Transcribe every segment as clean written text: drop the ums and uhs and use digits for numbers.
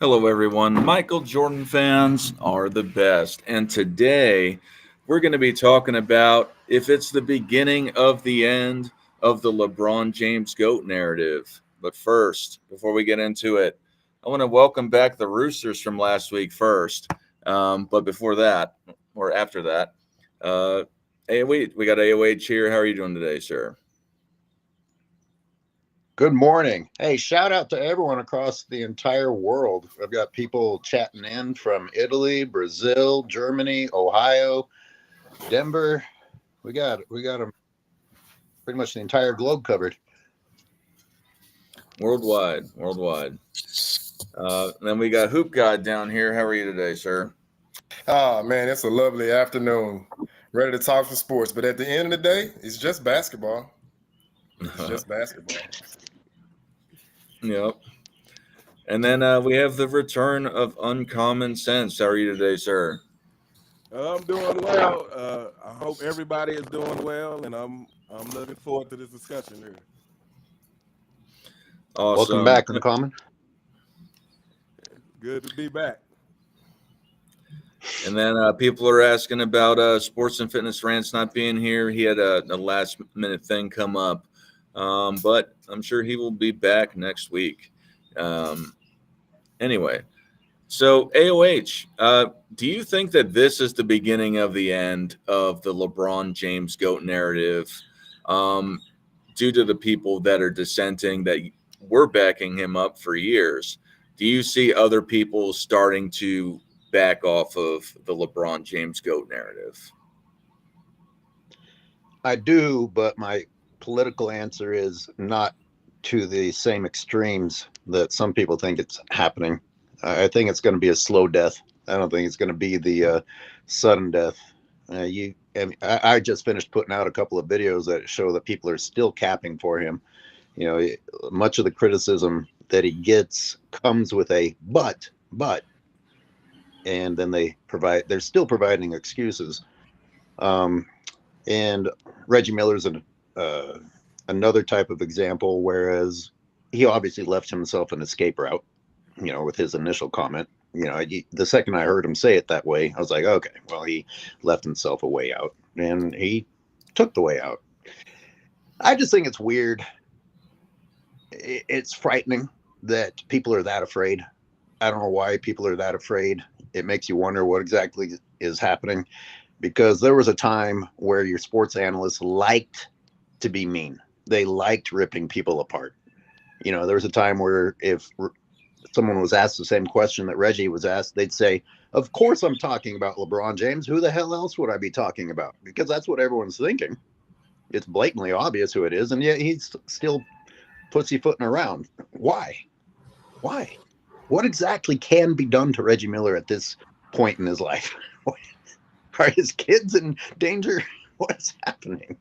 Hello, everyone. Michael Jordan fans are the best. And today we're going to be talking about if it's the beginning of the end of the LeBron James GOAT narrative. But first, before we get into it, I want to welcome back the Roosters from last week first. But before that, or after that, we got AOH here. How are you doing today, sir? Good morning. Hey, shout out to everyone across the entire world. I've got people chatting in from Italy, Brazil, Germany, Ohio, Denver. We got them pretty much the entire globe covered. Worldwide. Then we got Hoop God down here. How are you today, sir? Man, it's a lovely afternoon. Ready to talk some sports, but at the end of the day, it's just basketball. It's just basketball. Yep. And then we have the return of Uncommon Sense. How are you today, sir? I'm doing well. I hope everybody is doing well, and I'm looking forward to this discussion here. Welcome Awesome. back, Uncommon. Good to be back. And then people are asking about Sports and Fitness Rants not being here. He had a last minute thing come up, but I'm sure he will be back next week. Anyway, so AOH, do you think that this is the beginning of the end of the LeBron James GOAT narrative due to the people that are dissenting that were backing him up for years? Do you see other people starting to back off of the LeBron James GOAT narrative? I do, but my political answer is not to the same extremes that some people think it's happening. I think it's going to be a slow death. I don't think it's going to be the sudden death. I just finished putting out a couple of videos that show that people are still capping for him. You know, much of the criticism that he gets comes with a but, and then they're still providing excuses. And Reggie Miller's another type of example, whereas he obviously left himself an escape route, with his initial comment. The second I heard him say it that way, I was like, okay, well, he left himself a way out, and he took the way out. I just think it's weird. It's frightening that people are that afraid. I don't know why people are that afraid. It makes you wonder what exactly is happening, because there was a time where your sports analysts liked to be mean. They liked ripping people apart. There was a time where if someone was asked the same question that Reggie was asked, they'd say, of course I'm talking about LeBron James. Who the hell else would I be talking about? Because that's what everyone's thinking. It's blatantly obvious who it is, and yet he's still pussyfooting around. Why? What exactly can be done to Reggie Miller at this point in his life? Are his kids in danger? What's happening?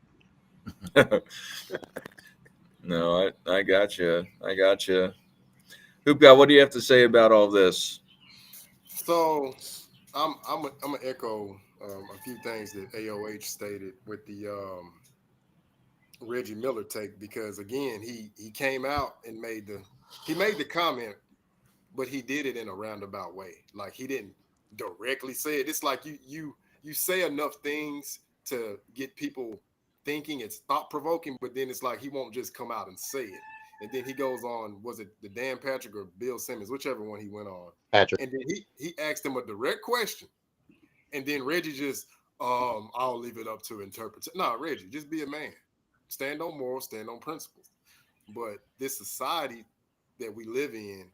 No, I got you. Hoop God, what do you have to say about all this? So I'm gonna echo a few things that AOH stated with the Reggie Miller take, because again he came out and made the comment, but he did it in a roundabout way. Like, he didn't directly say it. It's like you say enough things to get people thinking. It's thought provoking, but then it's like he won't just come out and say it. And then he goes on, was it the Dan Patrick or Bill Simmons, whichever one he went on. Patrick. And then he asked him a direct question. And then Reggie just, I'll leave it up to interpret. No, Reggie, just be a man. Stand on morals, stand on principles. But this society that we live in,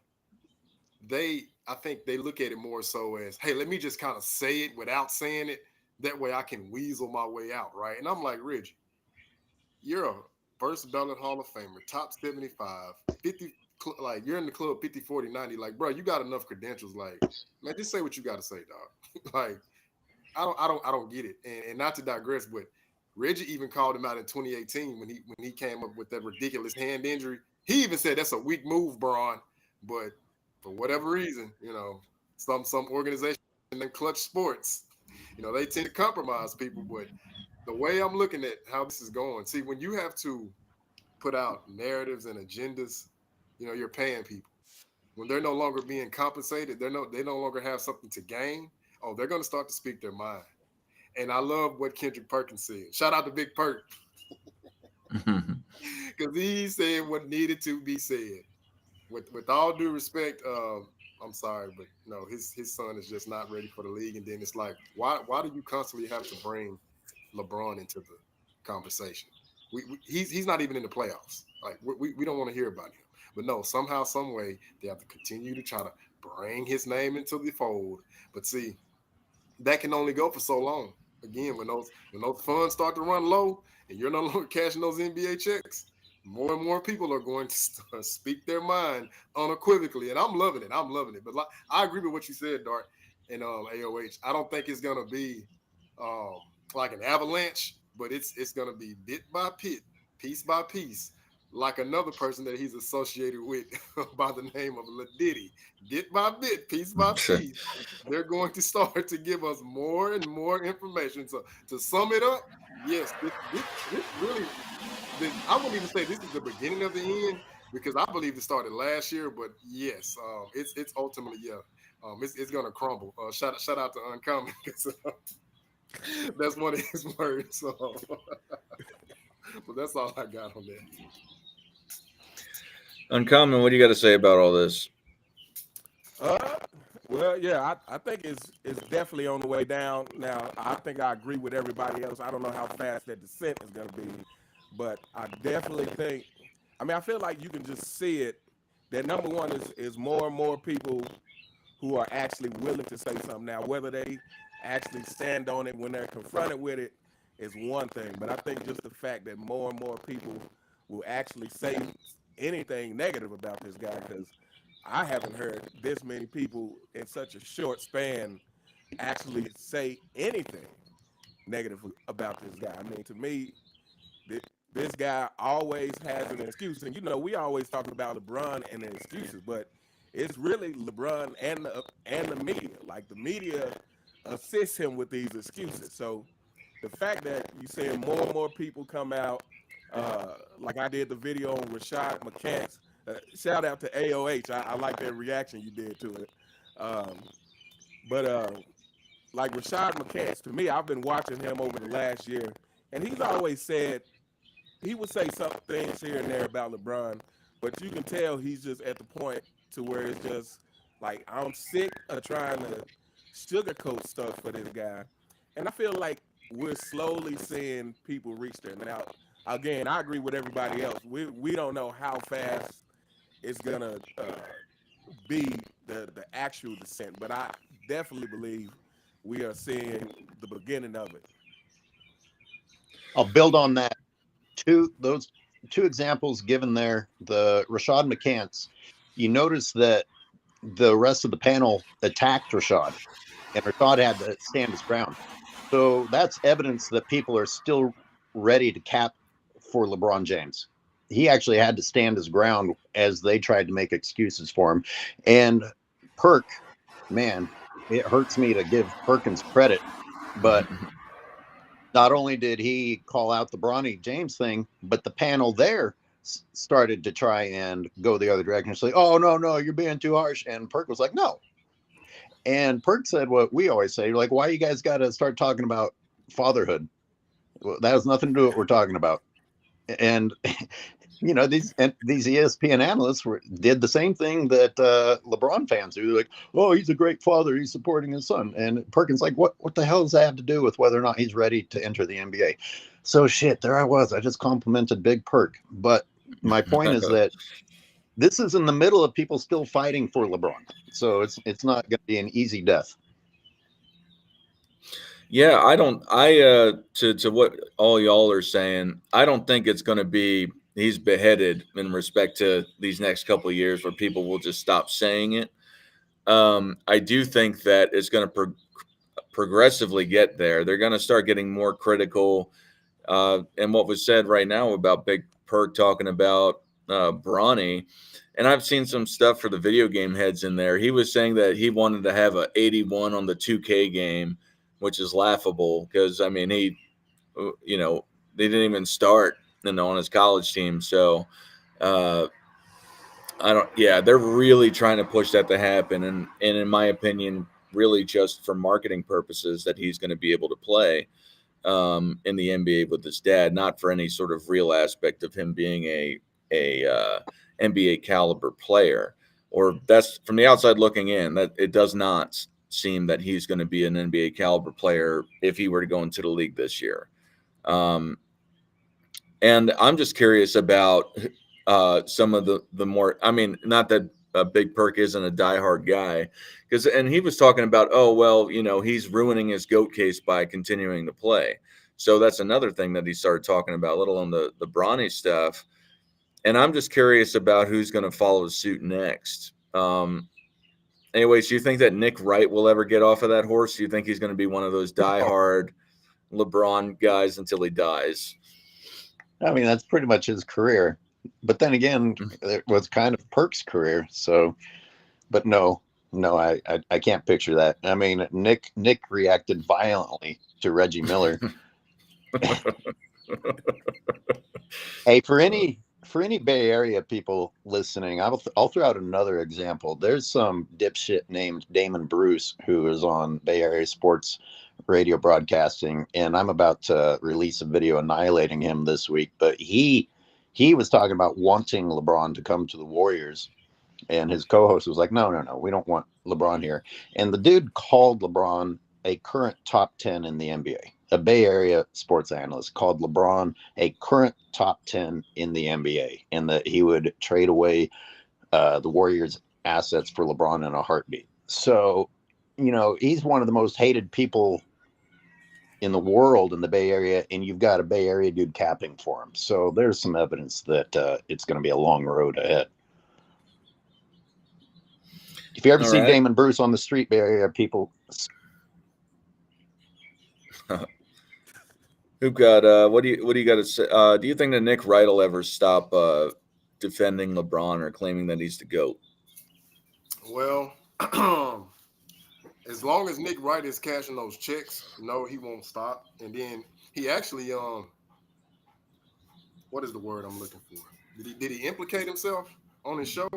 I think they look at it more so as, hey, let me just kind of say it without saying it. That way I can weasel my way out, right? And I'm like, Reggie, you're a first ballot Hall of Famer, top 75, 50, like, you're in the club 50, 40, 90. Like, bro, you got enough credentials. Like, man, just say what you got to say, dog. Like, I don't get it. And not to digress, but Reggie even called him out in 2018 when he came up with that ridiculous hand injury. He even said that's a weak move, Braun. But for whatever reason, some organization named Clutch Sports, they tend to compromise people. But the way I'm looking at how this is going, see, when you have to put out narratives and agendas, you're paying people. when they're no longer being compensated, they no longer have something to gain. Oh, they're going to start to speak their mind. And I love what Kendrick Perkins said. Shout out to Big Perk, because he said what needed to be said. With all due respect, I'm sorry, but no, his son is just not ready for the league. And then it's like, why do you constantly have to bring LeBron into the conversation? He's not even in the playoffs. Like we don't want to hear about him. But no, somehow, some way, they have to continue to try to bring his name into the fold. But see, that can only go for so long. Again, when those funds start to run low and you're no longer cashing those NBA checks, more and more people are going to speak their mind unequivocally, and I'm loving it. I'm loving it. But I agree with what you said, Dart, and AOH. I don't think it's gonna be like an avalanche, but it's gonna be bit by bit, piece by piece, like another person that he's associated with by the name of Diddy. Bit by bit, piece by piece, they're going to start to give us more and more information. So to sum it up, yes, this really, I wouldn't even say this is the beginning of the end, because I believe it started last year. But yes, it's ultimately it's gonna crumble. Shout out to Uncommon, because that's one of his words. So, but that's all I got on that. Uncommon, what do you got to say about all this? Well, yeah, I think it's definitely on the way down. Now, I think I agree with everybody else. I don't know how fast that descent is going to be, but I definitely think. I mean, I feel like you can just see it. That number one is more and more people who are actually willing to say something. Now, whether they actually stand on it when they're confronted with it is one thing, but I think just the fact that more and more people will actually say anything negative about this guy, because I haven't heard this many people in such a short span actually say anything negative about this guy. I mean, to me, this guy always has an excuse. And, we always talk about LeBron and the excuses, but it's really LeBron and the media. Like, the media assists him with these excuses. So the fact that you're seeing more and more people come out, like I did the video on Rashad McCants. Shout out to AOH. I like that reaction you did to it. But like Rashad McCants, to me, I've been watching him over the last year, and he's always said, he would say some things here and there about LeBron, but you can tell he's just at the point to where it's just like, I'm sick of trying to sugarcoat stuff for this guy. And I feel like we're slowly seeing people reach there. Now, again, I agree with everybody else. We don't know how fast it's going to be the actual descent, but I definitely believe we are seeing the beginning of it. I'll build on that. Those two examples given there, the Rashad McCants, you notice that the rest of the panel attacked Rashad, and Rashad had to stand his ground. So that's evidence that people are still ready to cap for LeBron James. He actually had to stand his ground as they tried to make excuses for him. And Perk, man, it hurts me to give Perkins credit, but not only did he call out the Bronny James thing, but the panel there started to try and go the other direction and say, oh, no, you're being too harsh. And Perk was like, no. And Perk said what we always say, like, why you guys got to start talking about fatherhood? Well, that has nothing to do with what we're talking about. And, these ESPN analysts did the same thing that LeBron fans do. Like, oh, he's a great father. He's supporting his son. And Perkins like, what the hell does that have to do with whether or not he's ready to enter the NBA? So shit, there I was. I just complimented Big Perk. But my point is that this is in the middle of people still fighting for LeBron. So it's not going to be an easy death. Yeah, to what all y'all are saying, I don't think it's going to be he's beheaded in respect to these next couple of years where people will just stop saying it. I do think that it's going to progressively get there. They're going to start getting more critical. And what was said right now about Big Perk talking about Bronny, and I've seen some stuff for the video game heads in there. He was saying that he wanted to have a 81 on the 2K game, which is laughable because, I mean, they didn't even start on his college team. So I don't. Yeah, they're really trying to push that to happen, and in my opinion, really just for marketing purposes, that he's going to be able to play in the NBA with his dad, not for any sort of real aspect of him being a NBA caliber player. Or that's from the outside looking in, that it does not seem that he's going to be an NBA caliber player if he were to go into the league this year. Um, and I'm just curious about some of the more. I mean, not that Big Perk isn't a diehard guy, and he was talking about, oh well, he's ruining his GOAT case by continuing to play. So that's another thing that he started talking about, little on the Bronny stuff. And I'm just curious about who's going to follow suit next. Anyways, do you think that Nick Wright will ever get off of that horse? Do you think he's going to be one of those diehard LeBron guys until he dies? I mean, that's pretty much his career. But then again, it was kind of Perk's career. So, but no, I can't picture that. I mean, Nick reacted violently to Reggie Miller. Hey, for any Bay Area people listening, I'll throw out another example. There's some dipshit named Damon Bruce who is on Bay Area sports radio broadcasting, and I'm about to release a video annihilating him this week. But he was talking about wanting LeBron to come to the Warriors, and his co-host was like, no, we don't want LeBron here. And the dude called LeBron a current top 10 in the NBA. A Bay Area sports analyst called LeBron a current top 10 in the NBA, and that he would trade away the Warriors' assets for LeBron in a heartbeat. So, he's one of the most hated people in the world in the Bay Area, and you've got a Bay Area dude capping for him. So there's some evidence that it's going to be a long road ahead. If you ever see Damon Bruce on the street, Bay Area people. Who got what do you got to say? Do you think that Nick Wright will ever stop defending LeBron or claiming that he's the GOAT? Well, as long as Nick Wright is cashing those checks, no, he won't stop. And then he actually what is the word I'm looking for? Did he implicate himself on his show?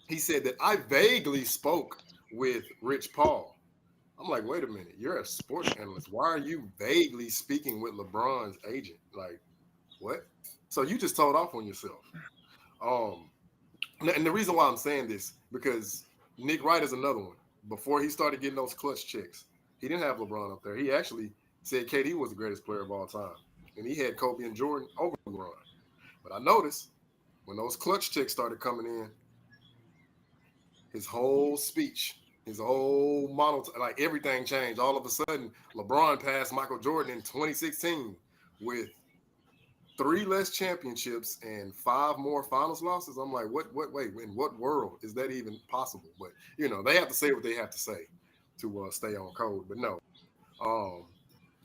He said that I vaguely spoke with Rich Paul. I'm like, wait a minute, you're a sports analyst. Why are you vaguely speaking with LeBron's agent? Like, what? So you just told off on yourself. And the reason why I'm saying this, because Nick Wright is another one. Before he started getting those clutch checks, he didn't have LeBron up there. He actually said KD was the greatest player of all time. And he had Kobe and Jordan over LeBron. But I noticed when those clutch checks started coming in, his whole speech, his whole model, like everything changed. All of a sudden, LeBron passed Michael Jordan in 2016 with 3 less championships and 5 more finals losses. I'm like, wait, in what world is that even possible? But, they have to say what they have to say to stay on code. But no,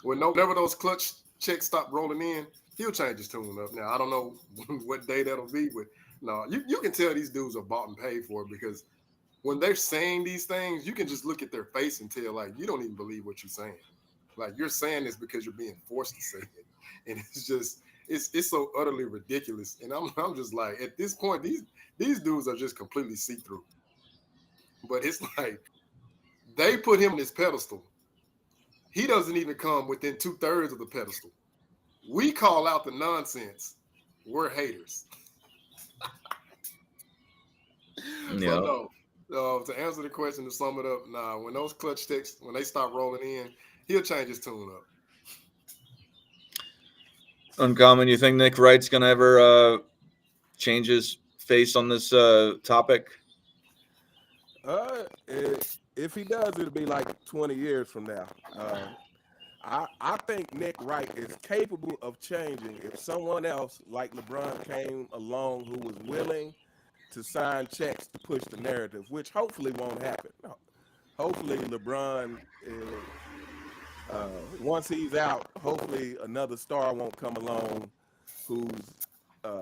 whenever those clutch checks stop rolling in, he'll change his tune up. Now, I don't know what day that'll be, but no, you can tell these dudes are bought and paid for it, because when they're saying these things, you can just look at their face and tell, like, you don't even believe what you're saying. Like, you're saying this because you're being forced to say it. And it's just, it's so utterly ridiculous. And I'm just like, at this point, these dudes are just completely see-through. But it's like, they put him on this pedestal. He doesn't even come within 2/3 of the pedestal. We call out the nonsense. We're haters. Yeah. But no, to answer the question, to sum it up, nah, when those clutch checks, when they stop rolling in, he'll change his tune up. Uncommon, you think Nick Wright's going to ever change his face on this topic? If he does, it'll be like 20 years from now. I think Nick Wright is capable of changing if someone else like LeBron came along who was willing to sign checks to push the narrative, which hopefully won't happen. Hopefully LeBron, once he's out, hopefully another star won't come along who's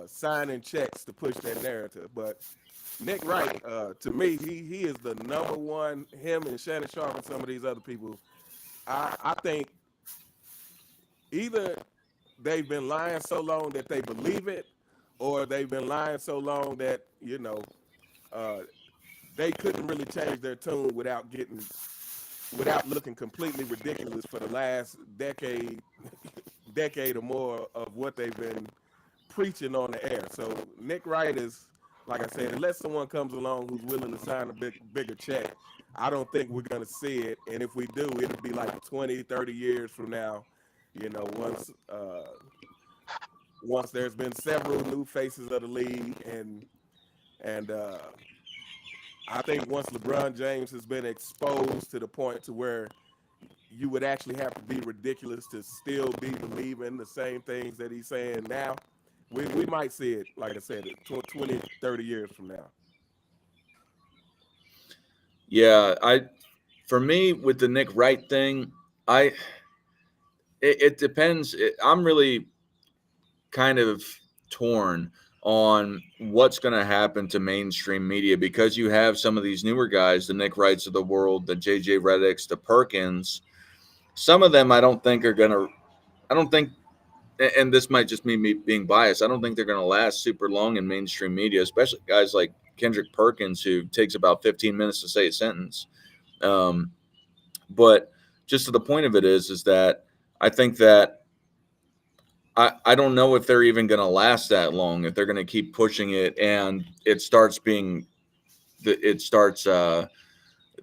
signing checks to push that narrative. But Nick Wright, to me, he is the number one. Him and Shannon Sharp and some of these other people, I think either they've been lying so long that they believe it, or they've been lying so long that, they couldn't really change their tune without looking completely ridiculous for the last decade or more of what they've been preaching on the air. So Nick Wright is, like I said, unless someone comes along who's willing to sign a bigger check, I don't think we're going to see it. And if we do, it'll be like 20, 30 years from now, once there's been several new faces of the league, and I think once LeBron James has been exposed to the point to where you would actually have to be ridiculous to still be believing the same things that he's saying now, we might see it, like I said, 20, 30 years from now. Yeah, for me with the Nick Wright thing, it depends. I'm really kind of torn on what's going to happen to mainstream media, because you have some of these newer guys, the Nick Wrights of the world, the JJ Redicks, the Perkins. Some of them I don't think, and this might just be me being biased, I don't think they're going to last super long in mainstream media, especially guys like Kendrick Perkins, who takes about 15 minutes to say a sentence. But just to the point of it is that I think that I don't know if they're even going to last that long, if they're going to keep pushing it and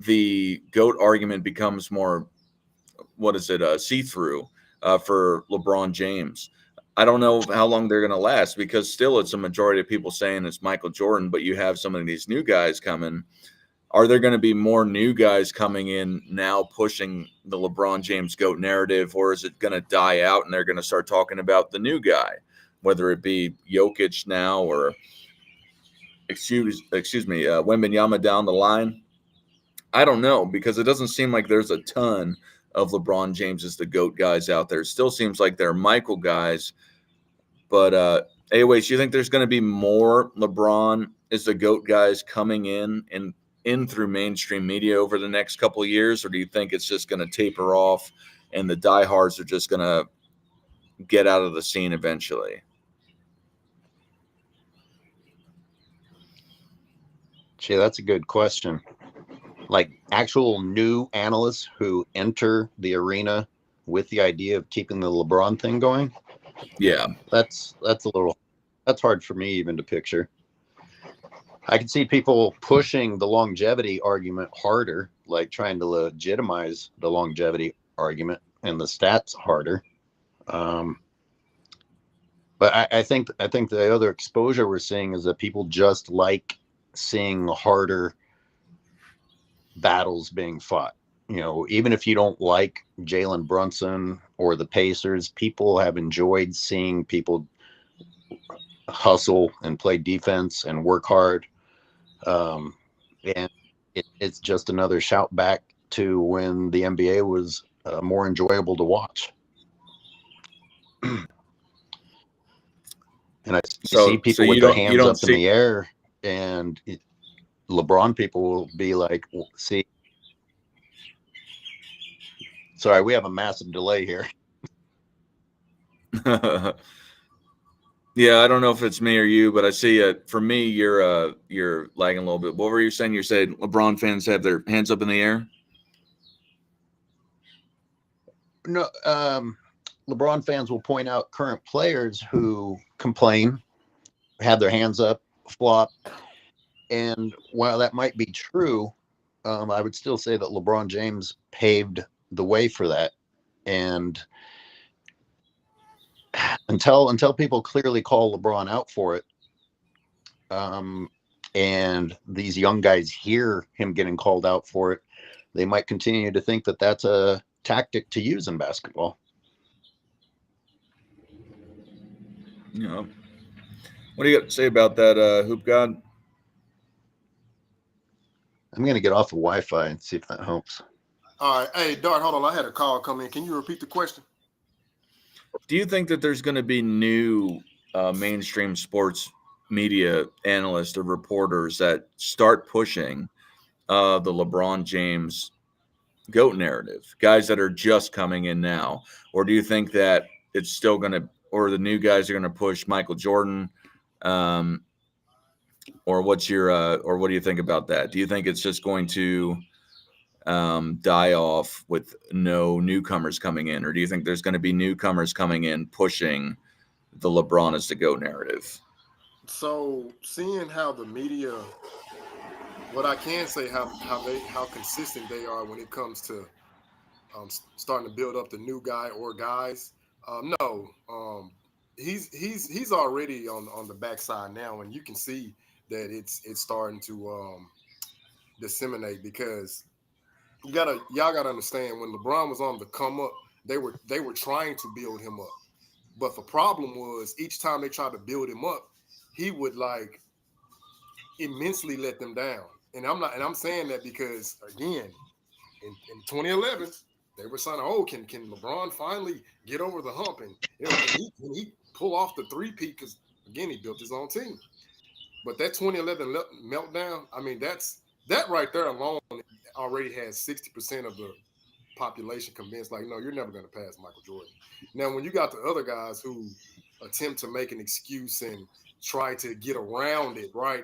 the GOAT argument becomes more, see-through for LeBron James. I don't know how long they're going to last, because still it's a majority of people saying it's Michael Jordan, but you have some of these new guys coming. Are there going to be more new guys coming in now pushing the LeBron James GOAT narrative, or is it going to die out and they're going to start talking about the new guy, whether it be Jokic now or, Wembanyama down the line? I don't know, because it doesn't seem like there's a ton of LeBron James as the GOAT guys out there. It still seems like they're Michael guys. But anyways, you think there's going to be more LeBron is the GOAT guys coming in through mainstream media over the next couple of years, or do you think it's just going to taper off and the diehards are just going to get out of the scene eventually? Gee, that's a good question. Like actual new analysts who enter the arena with the idea of keeping the LeBron thing going. Yeah, that's hard for me even to picture. I can see people pushing the longevity argument harder, like trying to legitimize the longevity argument and the stats harder. But I think the other exposure we're seeing is that people just like seeing harder battles being fought. Even if you don't like Jalen Brunson or the Pacers, people have enjoyed seeing people hustle and play defense and work hard. And it's just another shout back to when the NBA was more enjoyable to watch. And I see people with their hands up in the air, and LeBron people will be like, see, sorry, we have a massive delay here. Yeah, I don't know if it's me or you, but I see for me, you're lagging a little bit. What were you saying? You said LeBron fans have their hands up in the air? No, LeBron fans will point out current players who complain, have their hands up, flop. And while that might be true, I would still say that LeBron James paved the way for that. And until people clearly call LeBron out for it, and these young guys hear him getting called out for it, they might continue to think that that's a tactic to use in basketball. Yeah. What do you got to say about that, Hoop God? I'm going to get off the Wi-Fi and see if that helps. All right. Hey, Dart, hold on. I had a call come in. Can you repeat the question? Do you think that there's going to be new mainstream sports media analysts or reporters that start pushing the LeBron James GOAT narrative, guys that are just coming in now? Or do you think that it's still going to, or the new guys are going to push Michael Jordan, Or what's your or what do you think about that? Do you think it's just going to die off with no newcomers coming in, or do you think there's going to be newcomers coming in pushing the LeBron is the GOAT narrative? So seeing how the media, what I can say, how consistent they are when it comes to starting to build up the new guy or guys. No, he's already on the backside now, and you can see that it's starting to disseminate because y'all gotta understand when LeBron was on the come up, they were trying to build him up, but the problem was each time they tried to build him up, he would like immensely let them down. And I'm saying that because again, in 2011, they were saying, "Oh, can LeBron finally get over the hump and can he pull off the three-peat?" Because again, he built his own team. But that 2011 meltdown, I mean, that right there alone already has 60% of the population convinced, like, no, you're never going to pass Michael Jordan. Now, when you got the other guys who attempt to make an excuse and try to get around it, right?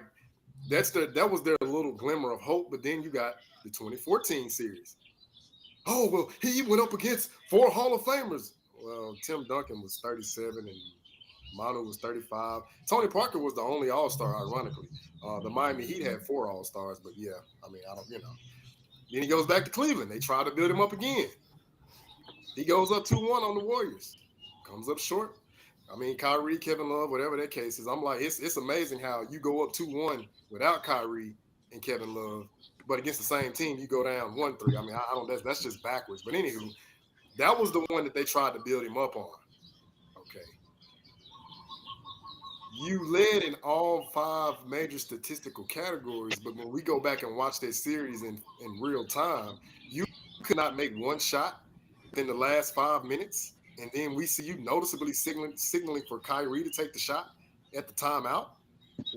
That was their little glimmer of hope. But then you got the 2014 series. Oh, well, he went up against 4 Hall of Famers. Well, Tim Duncan was 37 and Manu was 35. Tony Parker was the only All-Star, ironically. The Miami Heat had 4 All-Stars, but yeah, I mean, I don't, you know. Then he goes back to Cleveland. They try to build him up again. He goes up 2-1 on the Warriors. Comes up short. I mean, Kyrie, Kevin Love, whatever that case is. I'm like, it's amazing how you go up 2-1 without Kyrie and Kevin Love, but against the same team, you go down 1-3. I mean, I don't. That's just backwards. But anywho, that was the one that they tried to build him up on. Okay, you led in all 5 major statistical categories, but when we go back and watch that series in real time, you could not make one shot within the last 5 minutes, and then we see you noticeably signaling for Kyrie to take the shot at the timeout.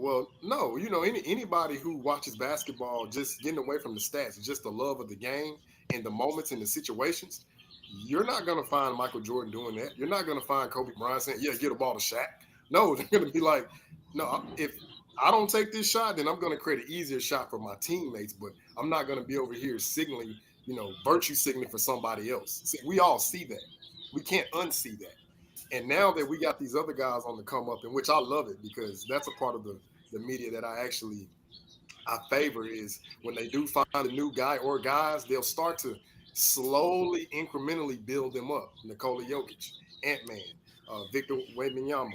Well, no, anybody who watches basketball, just getting away from the stats, just the love of the game and the moments and the situations, you're not going to find Michael Jordan doing that. You're not going to find Kobe Bryant saying, "Yeah, get a ball to Shaq." No, they're going to be like, "No, if I don't take this shot, then I'm going to create an easier shot for my teammates, but I'm not going to be over here signaling, virtue signaling for somebody else." See, we all see that. We can't unsee that. And now that we got these other guys on the come up, in which I love it because that's a part of the media that I favor, is when they do find a new guy or guys, they'll start to slowly, incrementally build them up. Nikola Jokic, Ant-Man, Victor Wembanyama.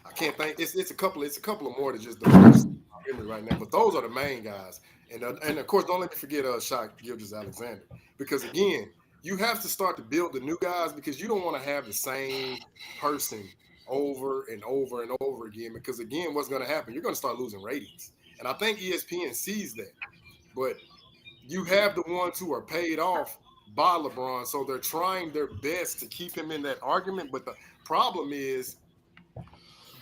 I can't think. It's a couple of more that just don't memory right now. But those are the main guys. And of course, don't let me forget Shai Gilgeous-Alexander, because again, you have to start to build the new guys because you don't want to have the same person over and over and over again. Because again, what's going to happen? You're going to start losing ratings. And I think ESPN sees that. But you have the ones who are paid off by LeBron, so they're trying their best to keep him in that argument. But the problem is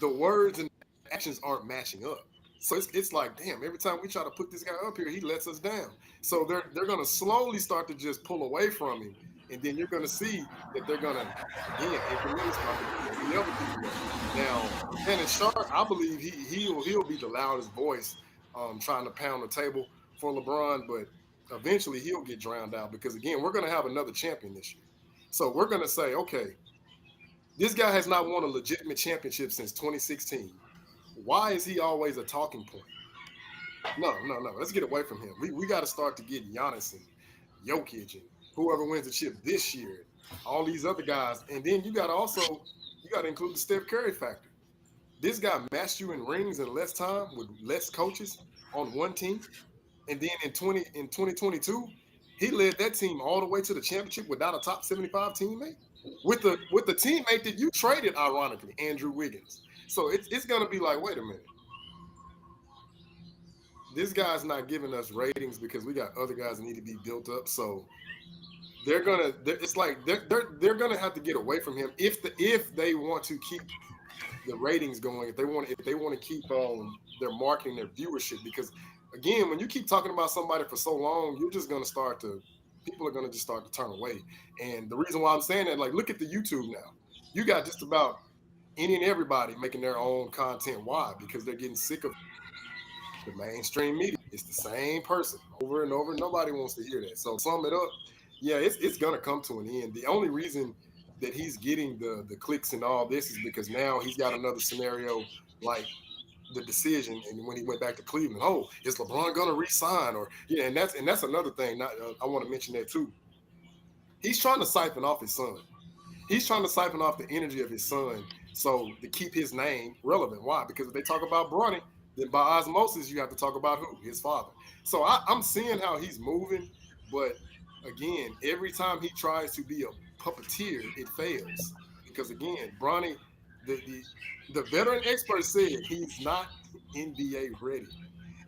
the words and actions aren't matching up. So it's like, damn, every time we try to put this guy up here, he lets us down. So they're going to slowly start to just pull away from him. And then you're going to see that they're going to, again, incrementally start to beat the other people up. Now, Shannon Sharp, I believe he'll be the loudest voice trying to pound the table for LeBron, but eventually he'll get drowned out because, again, we're going to have another champion this year. So we're going to say, okay, this guy has not won a legitimate championship since 2016. Why is he always a talking point? No. Let's get away from him. We got to start to get Giannis and Jokic and whoever wins the chip this year, all these other guys. And then you got to include the Steph Curry factor. This guy matched you in rings in less time with less coaches on one team. And then in 2022, he led that team all the way to the championship without a top 75 teammate. With the teammate that you traded, ironically, Andrew Wiggins. So it's going to be like, wait a minute. This guy's not giving us ratings because we got other guys that need to be built up. So they're gonna have to get away from him if they want to keep the ratings going. If they want to keep their marketing, their viewership, because again, when you keep talking about somebody for so long, you're just going to people are going to just start to turn away. And the reason why I'm saying that, like, look at the YouTube now. you got just about any and everybody making their own content. Why? Because they're getting sick of the mainstream media. It's the same person over and over. Nobody wants to hear that. So sum it up, yeah, it's gonna come to an end. The only reason that he's getting the clicks and all this is because now he's got another scenario like the decision and when he went back to Cleveland. Oh, is LeBron gonna resign? Or yeah, and that's another thing. Not, I want to mention that too. He's trying to siphon off his son. He's trying to siphon off the energy of his son so to keep his name relevant. Why? Because if they talk about Bronny, then by osmosis you have to talk about who? His father. So I'm seeing how he's moving, but again, every time he tries to be a puppeteer, it fails. Because again, Bronny, the veteran expert said he's not NBA ready.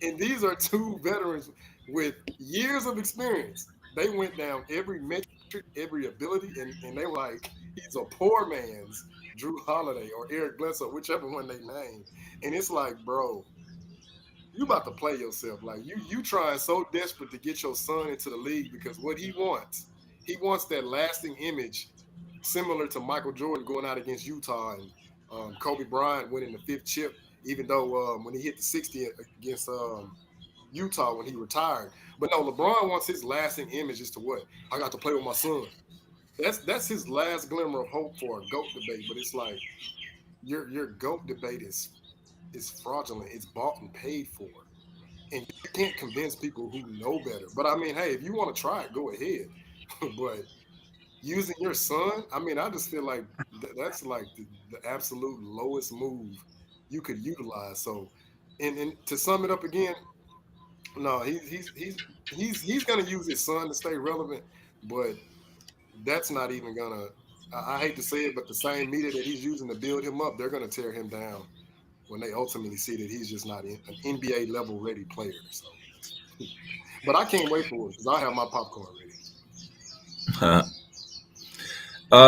And these are two veterans with years of experience. They went down every metric, every ability, and they were like, he's a poor man's Drew Holiday or Eric Bledsoe, whichever one they named. And it's like, bro, you about to play yourself. Like you trying so desperate to get your son into the league because what he wants that lasting image similar to Michael Jordan going out against Utah and Kobe Bryant winning the fifth chip, even though when he hit the 60 against Utah when he retired. But no, LeBron wants his lasting image is to what? I got to play with my son. That's his last glimmer of hope for a GOAT debate. But it's like your GOAT debate is fraudulent. It's bought and paid for. And you can't convince people who know better. But I mean, hey, if you want to try it, go ahead. But using your son, I mean, I just feel like that's like the absolute lowest move you could utilize. So, and to sum it up again, no, he's gonna use his son to stay relevant, but that's not even gonna. I hate to say it, but the same media that he's using to build him up, they're gonna tear him down when they ultimately see that he's just not an NBA level ready player. So, but I can't wait for it because I have my popcorn ready.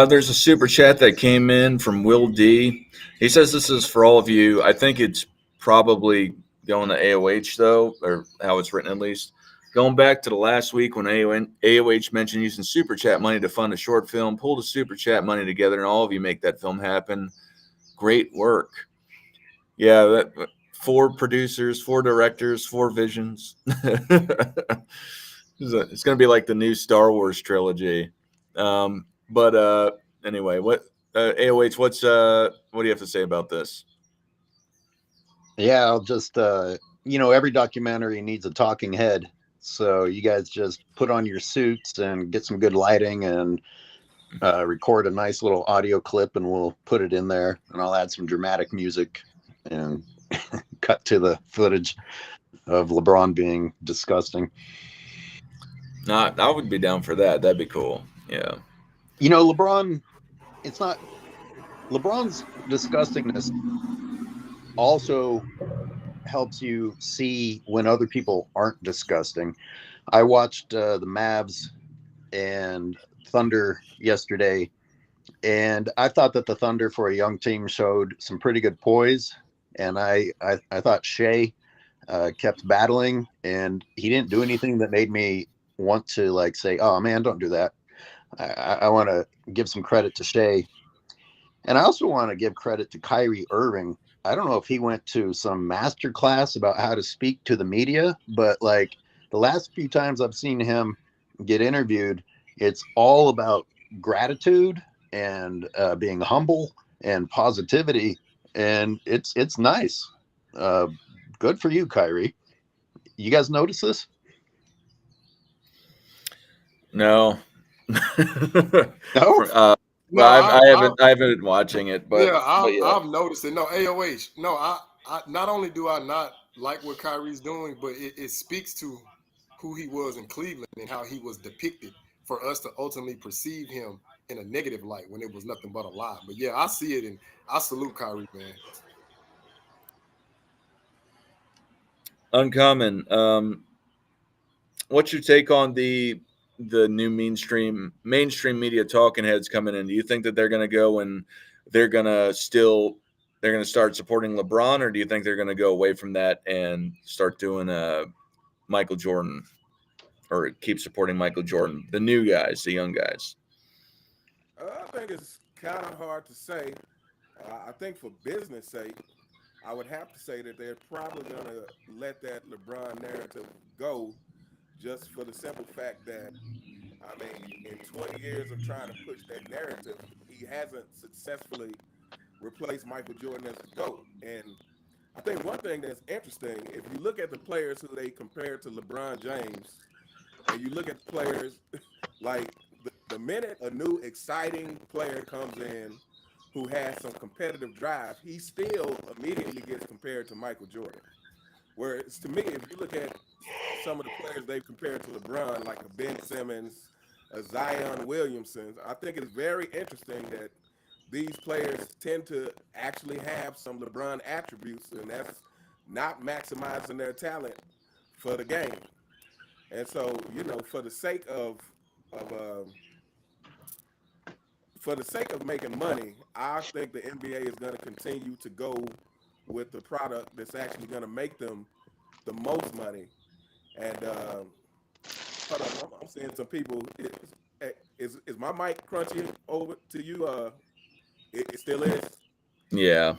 There's a super chat that came in from Will D. He says this is for all of you. I think it's probably going to AOH though, or how it's written at least. Going back to the last week when AOH mentioned using super chat money to fund a short film, pull the super chat money together, and all of you make that film happen. Great work. Yeah, that 4 producers, 4 directors, 4 visions. It's going to be like the new Star Wars trilogy. But anyway, what AOH? What do you have to say about this? Yeah, I'll just every documentary needs a talking head. So you guys just put on your suits and get some good lighting and record a nice little audio clip, and we'll put it in there. And I'll add some dramatic music and cut to the footage of LeBron being disgusting. I would be down for that. That'd be cool. Yeah. LeBron. It's not LeBron's disgustingness also helps you see when other people aren't disgusting. I watched the Mavs and Thunder yesterday, and I thought that the Thunder for a young team showed some pretty good poise. And I thought Shea kept battling, and he didn't do anything that made me want to like say, "Oh man, don't do that." I want to give some credit to Shea, and I also want to give credit to Kyrie Irving. I don't know if he went to some master class about how to speak to the media, but like the last few times I've seen him get interviewed, it's all about gratitude and being humble and positivity, and it's nice. Good for you, Kyrie. You guys notice this? No. No. No, I haven't been watching it, but yeah, yeah. I've noticed it. No, AOH. No, I not only do I not like what Kyrie's doing, but it speaks to who he was in Cleveland and how he was depicted for us to ultimately perceive him in a negative light when it was nothing but a lie. But yeah, I see it and I salute Kyrie, man. Uncommon. What's your take on the new mainstream media talking heads coming in? Do you think that they're going to go and they're going to start supporting LeBron, or do you think they're going to go away from that and start doing Michael Jordan, or keep supporting Michael Jordan, the new guys, the young guys? I think it's kind of hard to say. I think for business sake, I would have to say that they're probably going to let that LeBron narrative go just for the simple fact that, I mean, in 20 years of trying to push that narrative, he hasn't successfully replaced Michael Jordan as the GOAT. And I think one thing that's interesting, if you look at the players who they compare to LeBron James, and you look at the players, like the minute a new exciting player comes in who has some competitive drive, he still immediately gets compared to Michael Jordan. Whereas to me, if you look at some of the players they've compared to LeBron, like a Ben Simmons, a Zion Williamson, I think it's very interesting that these players tend to actually have some LeBron attributes, and that's not maximizing their talent for the game. And so, for the sake of for the sake of making money, I think the NBA is going to continue to go with the product that's actually going to make them the most money. And hold on, I'm seeing some people. Is my mic crunchy over to you? It still is. Yeah.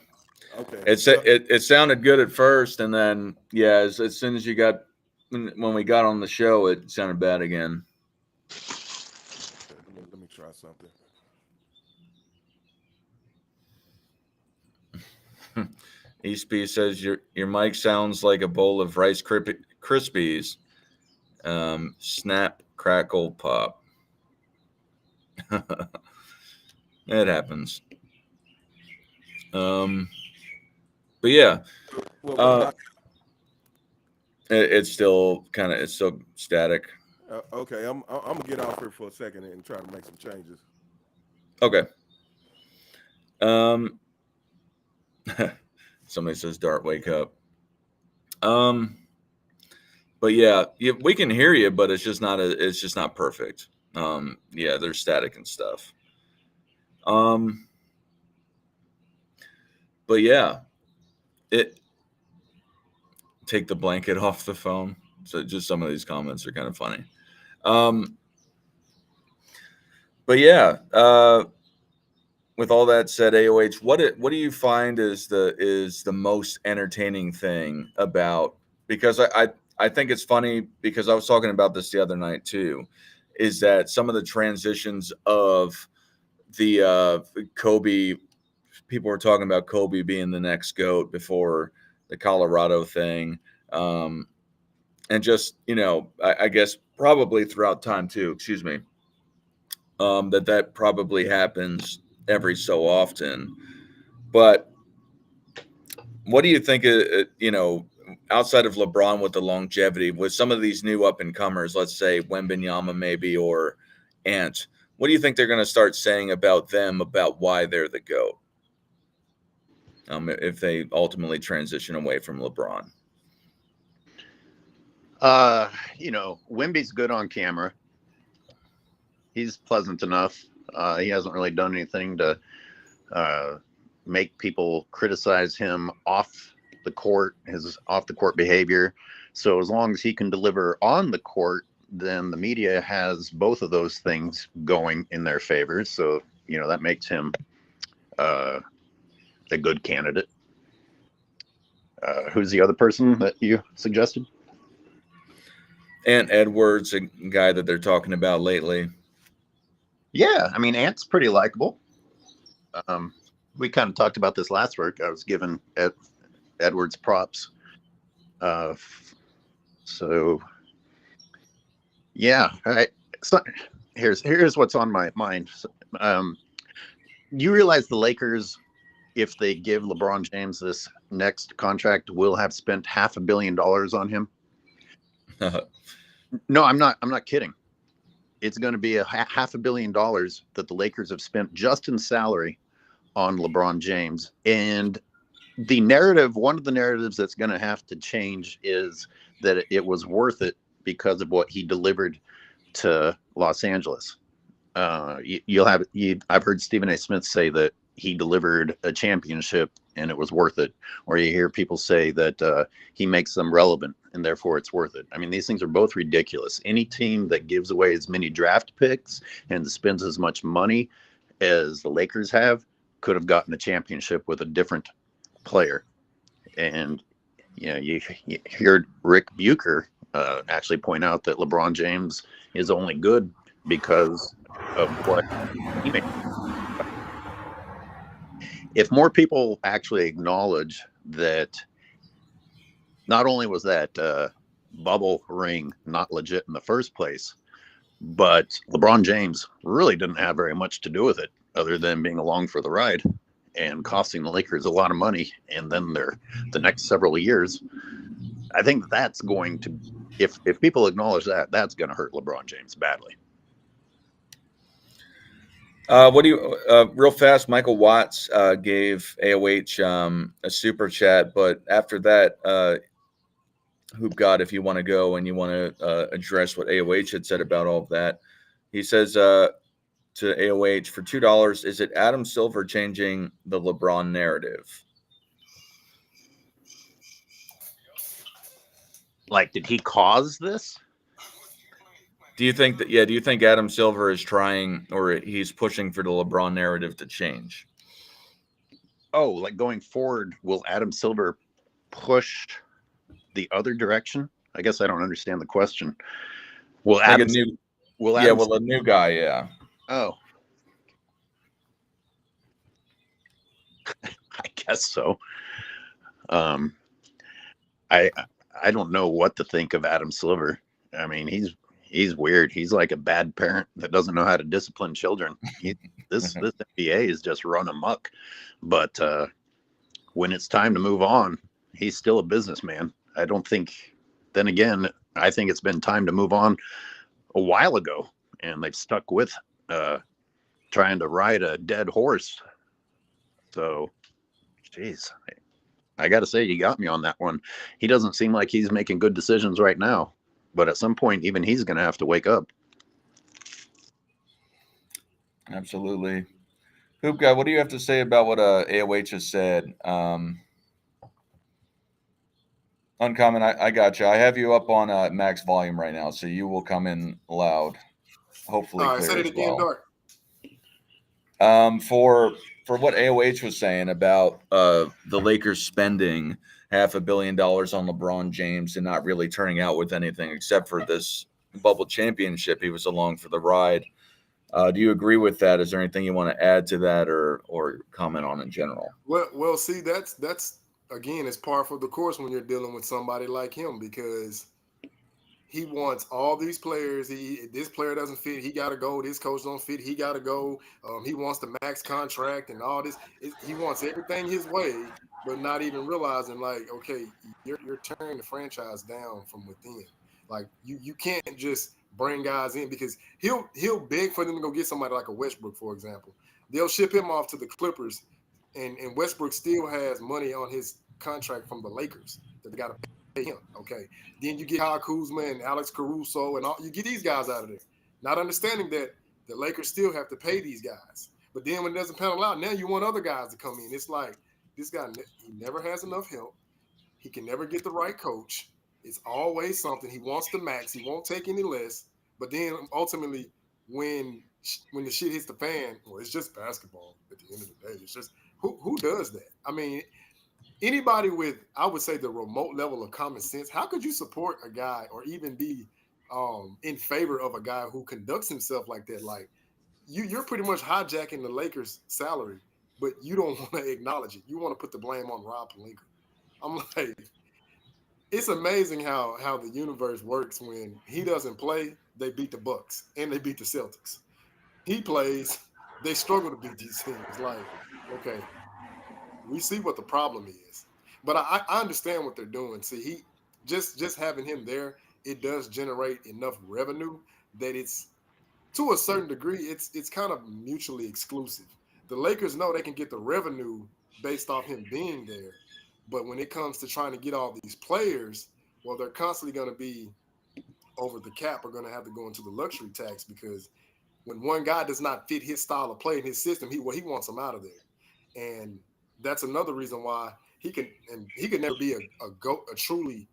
Okay. It sounded good at first, and then as soon as you got when we got on the show, it sounded bad again. Let me try something. Eastby says your mic sounds like a bowl of Rice Krispies. Snap, crackle, pop. It happens. But yeah, it's still static. Okay, I'm gonna get off here for a second and try to make some changes. Okay. Somebody says, "Dart, wake up." But yeah, we can hear you, but it's just not perfect. There's static and stuff. But yeah, take the blanket off the phone. So just some of these comments are kind of funny. But yeah, with all that said, AOH, what do you find is the most entertaining thing about? Because I think it's funny because I was talking about this the other night too, is that some of the transitions of the Kobe, people were talking about Kobe being the next GOAT before the Colorado thing. And just, I guess probably throughout time too, excuse me, that probably happens every so often. But what do you think, outside of LeBron with the longevity, with some of these new up-and-comers, let's say Wembanyama maybe, or Ant, what do you think they're going to start saying about them, about why they're the GOAT? If they ultimately transition away from LeBron? Wemby's good on camera. He's pleasant enough. He hasn't really done anything to make people criticize him off the court, his off the court behavior. So as long as he can deliver on the court, then the media has both of those things going in their favor. So, that makes him a good candidate. Who's the other person that you suggested? Ant Edwards, a guy that they're talking about lately. Yeah, I mean, Ant's pretty likable. We kind of talked about this last week. I was giving Edwards props. So yeah, so here's what's on my mind. You realize the Lakers, if they give LeBron James this next contract, will have spent $500 million on him? No, I'm not kidding. It's going to be $500 million that the Lakers have spent just in salary on LeBron James. And the narrative, one of the narratives that's going to have to change is that it was worth it because of what he delivered to Los Angeles. I've heard Stephen A. Smith say that he delivered a championship and it was worth it. Or you hear people say that he makes them relevant and therefore it's worth it. I mean, these things are both ridiculous. Any team that gives away as many draft picks and spends as much money as the Lakers have could have gotten the championship with a different player. And you heard Rick Bucher actually point out that LeBron James is only good because of what he made. If more people actually acknowledge that not only was that bubble ring not legit in the first place, but LeBron James really didn't have very much to do with it other than being along for the ride and costing the Lakers a lot of money. And then the next several years, I think that's going to, if people acknowledge that, that's going to hurt LeBron James badly. What do you real fast? Michael Watts gave AOH a super chat, but after that, Hoop God, if you want to go and you want to address what AOH had said about all of that, he says to AOH for $2, is it Adam Silver changing the LeBron narrative? Like, did he cause this? Do you think that? Yeah. Do you think Adam Silver is trying, or he's pushing for the LeBron narrative to change? Oh, like going forward, will Adam Silver push the other direction? I guess I don't understand the question. Will Like Adam? a new, Will yeah. Adam? Well, a new guy. Yeah. Oh, I guess so. Um, I I don't know what to think of Adam Silver. I mean, he's weird. He's like a bad parent that doesn't know how to discipline children. This NBA is just run amok. But when it's time to move on, he's still a businessman. I don't think. Then again, I think it's been time to move on a while ago, and they've stuck with trying to ride a dead horse. So, geez, I got to say, you got me on that one. He doesn't seem like he's making good decisions right now, but at some point, even he's going to have to wake up. Absolutely. Hoop Guy, what do you have to say about what AOH has said? Uncommon, I got you. I have you up on max volume right now, so you will come in loud, hopefully All right, clear say it as again, well. Dark. For what AOH was saying about the Lakers spending $500 million on LeBron James and not really turning out with anything except for this bubble championship, he was along for the ride. Do you agree with that? Is there anything you want to add to that or comment on in general? Well, see, that's again, it's par for the course when you're dealing with somebody like him because he wants all these players. This player doesn't fit. He got to go. This coach don't fit. He got to go. He wants the max contract and all this. He wants everything his way, but not even realizing like, okay, you're tearing the franchise down from within. Like you can't just bring guys in because he'll beg for them to go get somebody like a Westbrook, for example. They'll ship him off to the Clippers, and Westbrook still has money on his contract from the Lakers that they got to pay him. Okay. Then you get Kyle Kuzma and Alex Caruso and all. You get these guys out of there, not understanding that the Lakers still have to pay these guys. But then when it doesn't panel out, now you want other guys to come in. It's like this guy, he never has enough help. He can never get the right coach. It's always something. He wants the max. He won't take any less. But then ultimately, when the shit hits the fan, well, it's just basketball. At the end of the day, it's just who does that? I mean, anybody with, I would say, the remote level of common sense, how could you support a guy or even be in favor of a guy who conducts himself like that? Like you're pretty much hijacking the Lakers' salary, but you don't want to acknowledge it. You want to put the blame on Rob Pelinka. I'm like, it's amazing how the universe works. When he doesn't play, they beat the Bucks and they beat the Celtics. He plays, they struggle to beat these teams. Like, okay, we see what the problem is. But I understand what they're doing. See, he just having him there, it does generate enough revenue that it's to a certain degree, it's kind of mutually exclusive. The Lakers know they can get the revenue based off him being there. But when it comes to trying to get all these players, well, they're constantly going to be over the cap or going to have to go into the luxury tax because when one guy does not fit his style of play in his system, he wants him out of there. And that's another reason why he could never be a goat, a truly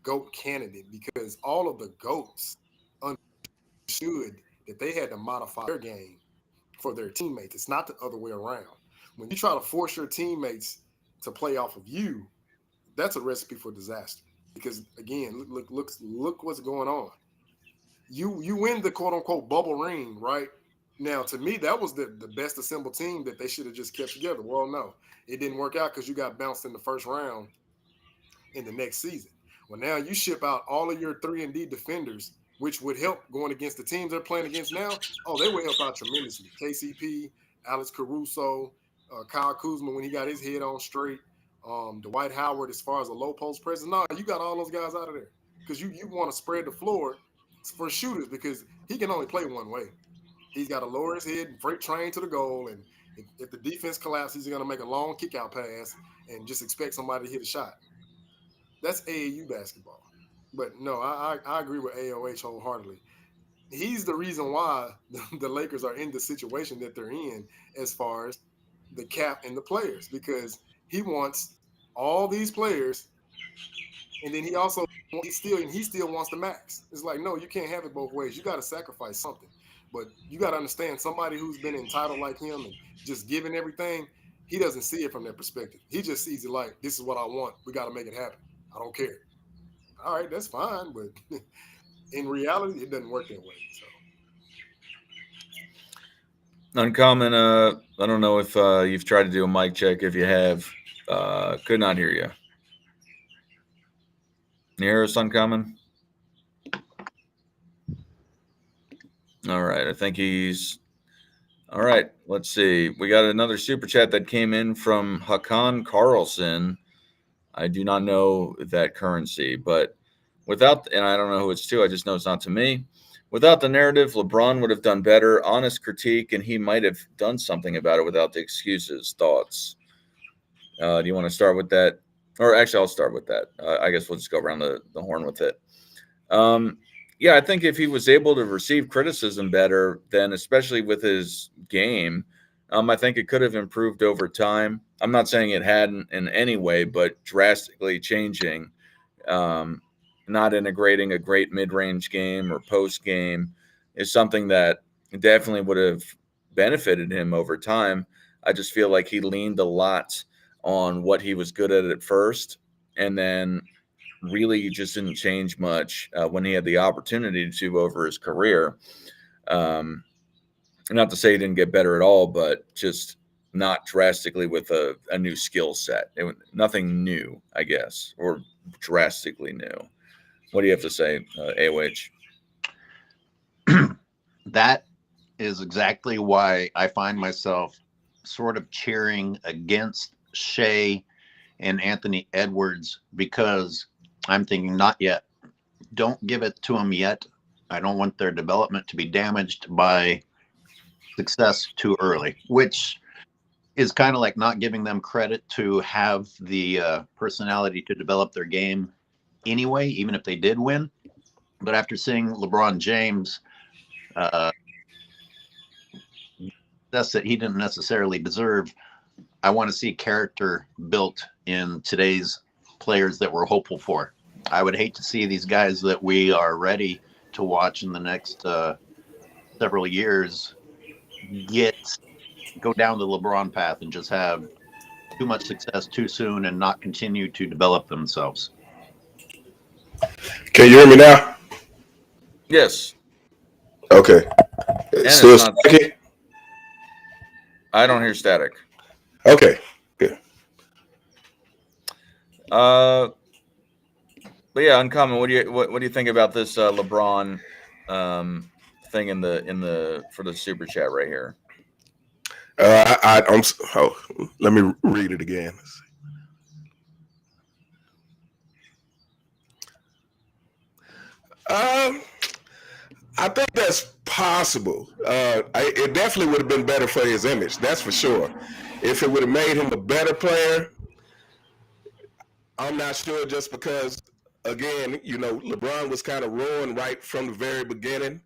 GOAT candidate because all of the GOATs understood that they had to modify their game for their teammates. It's not the other way around. When you try to force your teammates to play off of you, that's a recipe for disaster. Because again, look what's going on. You win the quote unquote bubble ring, right? Now, to me, that was the best assembled team that they should have just kept together. Well, no, it didn't work out because you got bounced in the first round in the next season. Well, now you ship out all of your 3-and-D defenders, which would help going against the teams they're playing against now. Oh, they would help out tremendously. KCP, Alex Caruso, Kyle Kuzma when he got his head on straight, Dwight Howard as far as a low post presence. No, you got all those guys out of there because you want to spread the floor for shooters because he can only play one way. He's got to lower his head, freight train to the goal, and if the defense collapses, he's going to make a long kick-out pass and just expect somebody to hit a shot. That's AAU basketball. But no, I agree with AOH wholeheartedly. He's the reason why the Lakers are in the situation that they're in as far as the cap and the players, because he wants all these players, and then he still wants the max. It's like, no, you can't have it both ways. You got to sacrifice something. But you got to understand, somebody who's been entitled like him and just giving everything, he doesn't see it from that perspective. He just sees it like, this is what I want. We got to make it happen. I don't care. All right, that's fine, but in reality, it doesn't work that way. So. Uncommon, I don't know if you've tried to do a mic check. If you have, could not hear you. You hear us, Uncommon? All right, I think he's – all right, let's see. We got another super chat that came in from Hakan Carlson. I do not know that currency, but without – and I don't know who it's to. I just know it's not to me. Without the narrative, LeBron would have done better. Honest critique, and he might have done something about it without the excuses. Thoughts? Do you want to start with that? Or actually, I'll start with that. I guess we'll just go around the horn with it. Yeah, I think if he was able to receive criticism better, then especially with his game, I think it could have improved over time. I'm not saying it hadn't in any way, but drastically changing, not integrating a great mid-range game or post game is something that definitely would have benefited him over time. I just feel like he leaned a lot on what he was good at first, and then really just didn't change much when he had the opportunity to over his career. Not to say he didn't get better at all, but just not drastically with a new skill set. Nothing new, I guess, or drastically new. What do you have to say, AOH? That is exactly why I find myself sort of cheering against Shea and Anthony Edwards, because I'm thinking, not yet. Don't give it to them yet. I don't want their development to be damaged by success too early, which is kind of like not giving them credit to have the personality to develop their game anyway, even if they did win. But after seeing LeBron James, that's that he didn't necessarily deserve. I want to see character built in today's players that we're hopeful for. I would hate to see these guys that we are ready to watch in the next several years go down the LeBron path and just have too much success too soon and not continue to develop themselves. Can you hear me now? Yes. Okay. And So it's not, okay. I don't hear static. Okay. Good. But yeah, Uncommon. What do you think about this LeBron thing in the for the super chat right here? Let me read it again. I think that's possible. It definitely would have been better for his image. That's for sure. If it would have made him a better player, I'm not sure. Just because, again, LeBron was kind of ruined right from the very beginning.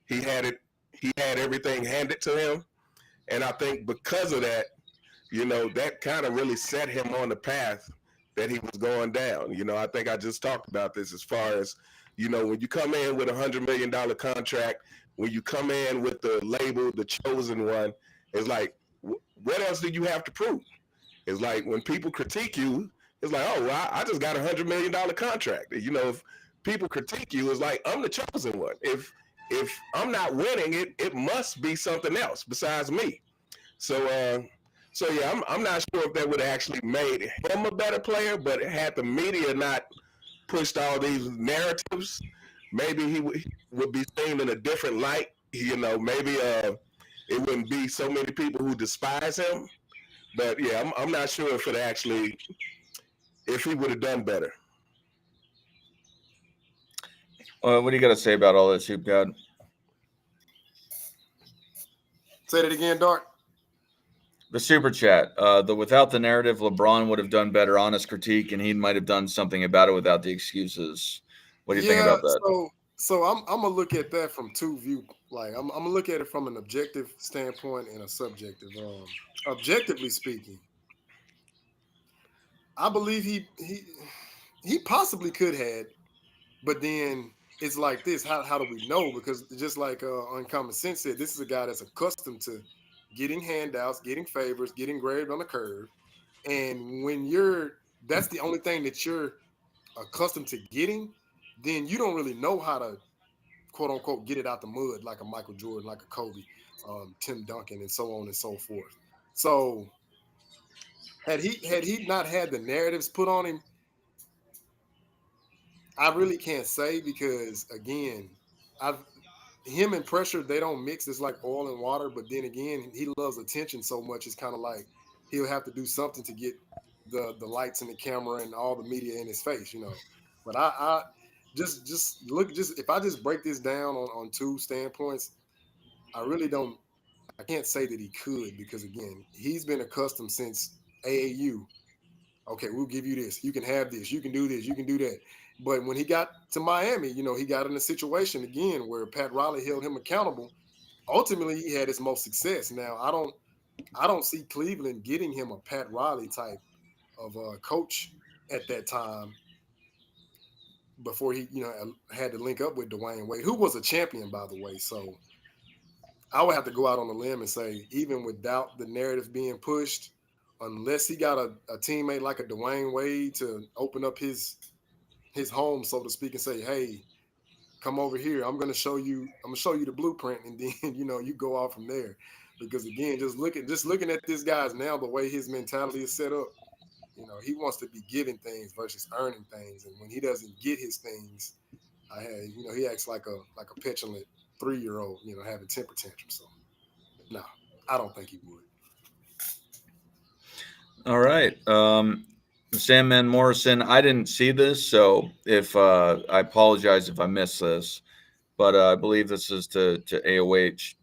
He had everything handed to him, and I think because of that, that kind of really set him on the path that he was going down. I think I just talked about this as far as, when you come in with $100 million contract, when you come in with the label, the chosen one, it's like, what else do you have to prove? It's like when people critique you, it's like, oh, well, I just got $100 million contract. You know, if people critique you, it's like, I'm the chosen one. If I'm not winning, it must be something else besides me. So yeah, I'm not sure if that would have actually made him a better player, but had the media not pushed all these narratives, maybe he would be seen in a different light. You know, maybe it wouldn't be so many people who despise him. But yeah, I'm not sure if he would have done better. What do you got to say about all this, Hoop God? Say that again, Dart. The super chat. Without the narrative, LeBron would have done better. Honest critique, and he might have done something about it without the excuses. What do you think about that? So I'm gonna look at that from two view. Like I'm gonna look at it from an objective standpoint and a subjective. Objectively speaking, I believe he possibly could have, but then it's like this. How do we know? Because just like Uncommon Sense said, this is a guy that's accustomed to getting handouts, getting favors, getting graded on the curve. And when that's the only thing that you're accustomed to getting, then you don't really know how to quote unquote get it out the mud like a Michael Jordan, like a Kobe, Tim Duncan, and so on and so forth. So had he not had the narratives put on him, I really can't say because again, him and pressure, they don't mix. It's like oil and water. But then again, he loves attention so much. It's kind of like he'll have to do something to get the lights and the camera and all the media in his face, you know. But I just look, just if I just break this down on two standpoints, I really don't. I can't say that he could because again, he's been accustomed since AAU. Okay, we'll give you this. You can have this. You can do this. You can do that. But when he got to Miami, you know, he got in a situation again where Pat Riley held him accountable. Ultimately, he had his most success. Now, I don't see Cleveland getting him a Pat Riley type of coach at that time before he, you know, had to link up with Dwayne Wade, who was a champion, by the way. So I would have to go out on a limb and say, even without the narrative being pushed, unless he got a teammate like a Dwayne Wade to open up his home, so to speak, and say, hey, come over here. I'm gonna show you the blueprint, and then you know, you go off from there. Because again, just looking at this guy's now, the way his mentality is set up, you know, he wants to be giving things versus earning things. And when he doesn't get his things, you know, he acts like a petulant 3-year-old, you know, having temper tantrums. So no, I don't think he would. All right. Sandman Morrison, I didn't see this, so if I apologize if I missed this, but I believe this is to AOH.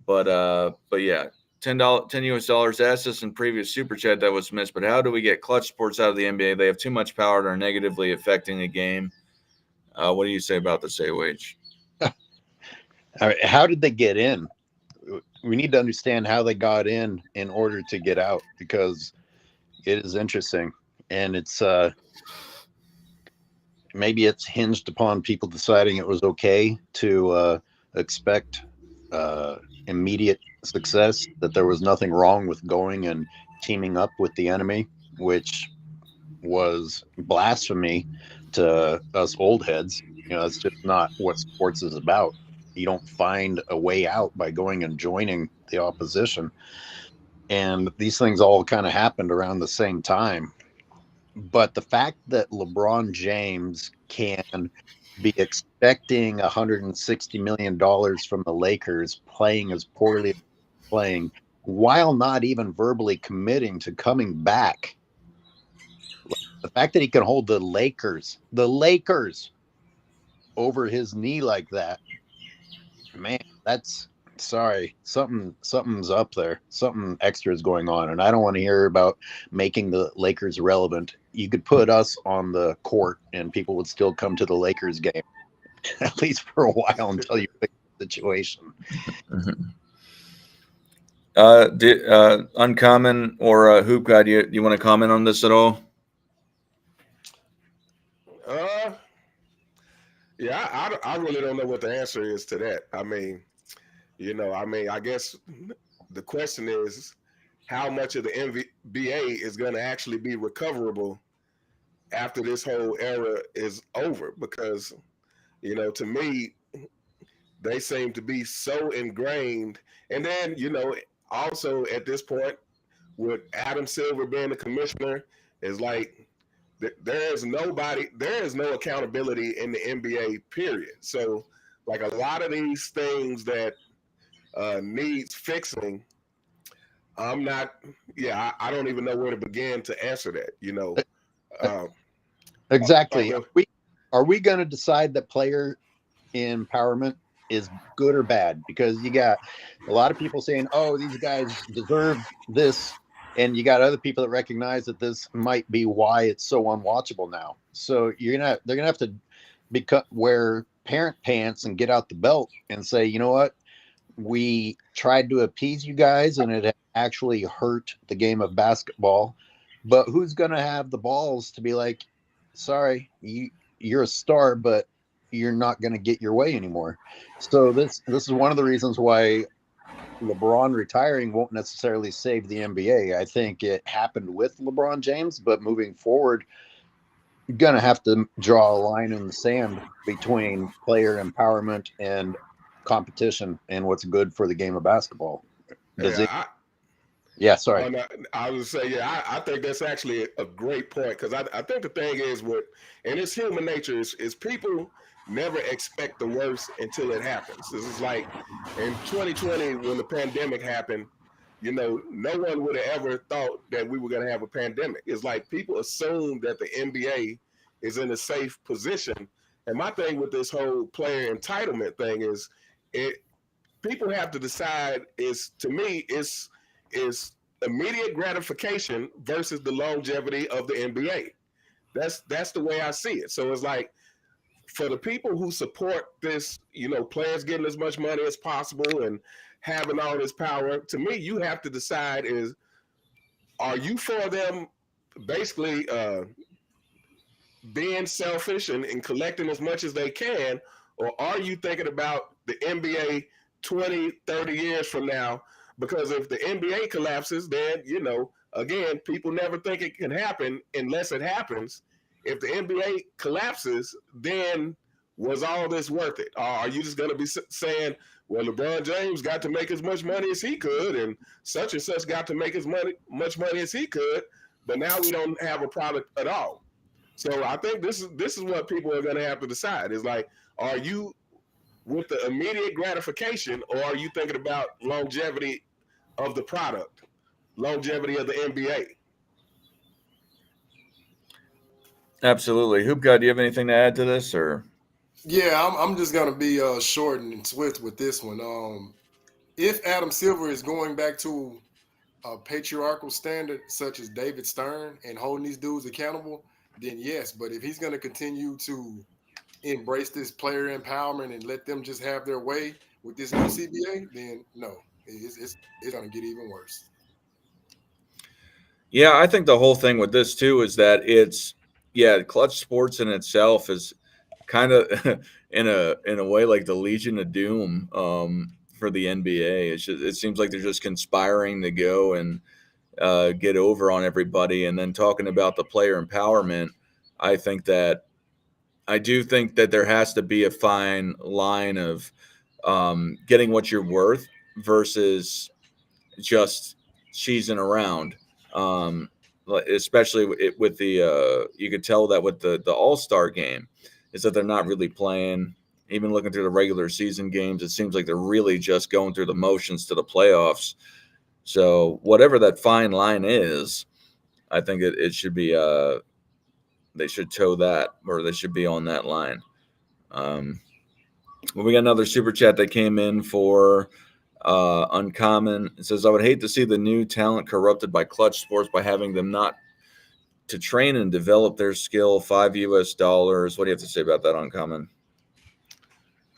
But yeah, $10 US. Asked us in previous super chat that was missed. But how do we get clutch sports out of the NBA? They have too much power and are negatively affecting the game. What do you say about this, AOH? All right, how did they get in? We need to understand how they got in order to get out, because it is interesting, and it's maybe it's hinged upon people deciding it was okay to expect immediate success, that there was nothing wrong with going and teaming up with the enemy, which was blasphemy to us old heads. You know, that's just not what sports is about. You don't find a way out by going and joining the opposition. And these things all kind of happened around the same time. But the fact that LeBron James can be expecting $160 million from the Lakers, playing as poorly as playing, while not even verbally committing to coming back, the fact that he can hold the Lakers over his knee like that, man, that's something's up there. Something extra is going on, and I don't want to hear about making the Lakers relevant. You could put us on the court and people would still come to the Lakers game, at least for a while, until you fix the situation. Uncommon or Hoop Guy, do you want to comment on this at all? Yeah, I really don't know what the answer is to that. I mean, I guess the question is how much of the NBA is going to actually be recoverable after this whole era is over, because to me they seem to be so ingrained. And then also at this point, with Adam Silver being the commissioner, is like there is no accountability in the NBA, period. So like a lot of these things that needs fixing, I don't even know where to begin to answer that. Exactly. Are we going to decide that player empowerment is good or bad? Because you got a lot of people saying, "Oh, these guys deserve this," and you got other people that recognize that this might be why it's so unwatchable now. So they're gonna have to wear parent pants and get out the belt and say, you know what, we tried to appease you guys, and it actually hurt the game of basketball. But who's gonna have the balls to be like, sorry, you're a star, but you're not going to get your way anymore. So this is one of the reasons why LeBron retiring won't necessarily save the NBA. I think it happened with LeBron James, but moving forward, you're going to have to draw a line in the sand between player empowerment and competition and what's good for the game of basketball. Sorry. I would say, I think that's actually a great point, because I think the thing is and it's human nature, is people never expect the worst until it happens. This is like in 2020 when the pandemic happened, no one would have ever thought that we were going to have a pandemic. It's like people assume that the NBA is in a safe position. And my thing with this whole player entitlement thing is people have to decide is immediate gratification versus the longevity of the NBA. That's the way I see it. So it's like, for the people who support this, players getting as much money as possible and having all this power, to me, you have to decide are you for them basically being selfish and collecting as much as they can, or are you thinking about the NBA 20, 30 years from now? Because if the NBA collapses, then, again, people never think it can happen unless it happens. If the NBA collapses, then was all this worth it? Or are you just going to be saying, well, LeBron James got to make as much money as he could, and such got to make as much money as he could, but now we don't have a product at all? So I think this is what people are going to have to decide. Is like, are you with the immediate gratification, or are you thinking about longevity of the product, longevity of the NBA? Absolutely. Hoop God, do you have anything to add to this, or? Yeah, I'm just gonna be short and swift with this one. If Adam Silver is going back to a patriarchal standard such as David Stern and holding these dudes accountable, then yes. But if he's gonna continue to embrace this player empowerment and let them just have their way with this new CBA, then no, it's gonna get even worse. Yeah, I think the whole thing with this too is that Clutch Sports in itself is kind of in a way like the Legion of Doom for the NBA. It seems like they're just conspiring to go and get over on everybody. And then talking about the player empowerment, I do think that there has to be a fine line of getting what you're worth versus just cheesing around. Especially with the you could tell that with the All-Star game is that they're not really playing. Even looking through the regular season games, it seems like they're really just going through the motions to the playoffs. So whatever that fine line is, I think it should be they should toe that, or they should be on that line. We got another super chat that came in for Uncommon. It says, I would hate to see the new talent corrupted by Clutch Sports by having them not to train and develop their skill. $5 US. What do you have to say about that, Uncommon?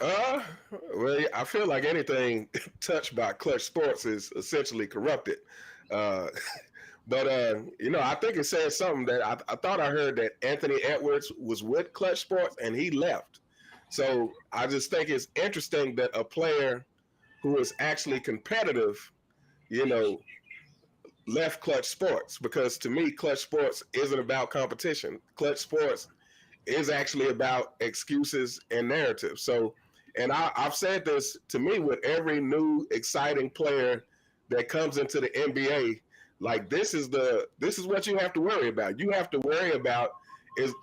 Well, I feel like anything touched by Clutch Sports is essentially corrupted. But I think it says something that I thought I heard that Anthony Edwards was with Clutch Sports and he left. So I just think it's interesting that a player who is actually competitive, you know, left Clutch Sports, because to me, Clutch Sports isn't about competition. Clutch Sports is actually about excuses and narratives. So, and I've said this, to me, with every new exciting player that comes into the NBA, like this is what you have to worry about. You have to worry about is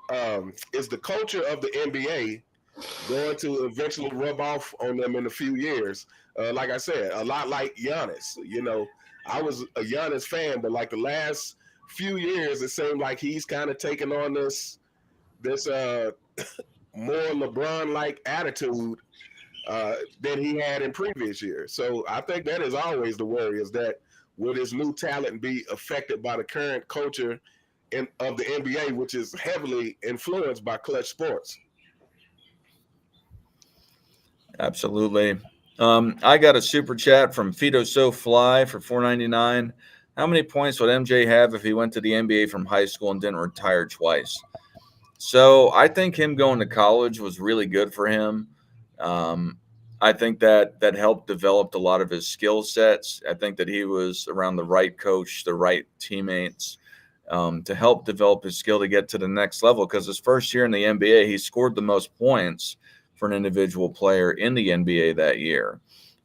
the culture of the NBA going to eventually rub off on them in a few years. Like I said, a lot like Giannis. You know, I was a Giannis fan, but like the last few years, it seemed like he's kind of taken on this more LeBron like attitude than he had in previous years. So I think that is always the worry, is that will his new talent be affected by the current culture of the NBA, which is heavily influenced by Clutch Sports. Absolutely. I got a super chat from Fido So Fly for $4.99. How many points would MJ have if he went to the NBA from high school and didn't retire twice? So I think him going to college was really good for him. I think that helped develop a lot of his skill sets. I think that he was around the right coach, the right teammates, to help develop his skill to get to the next level. Because his first year in the NBA, he scored the most points for an individual player in the NBA that year.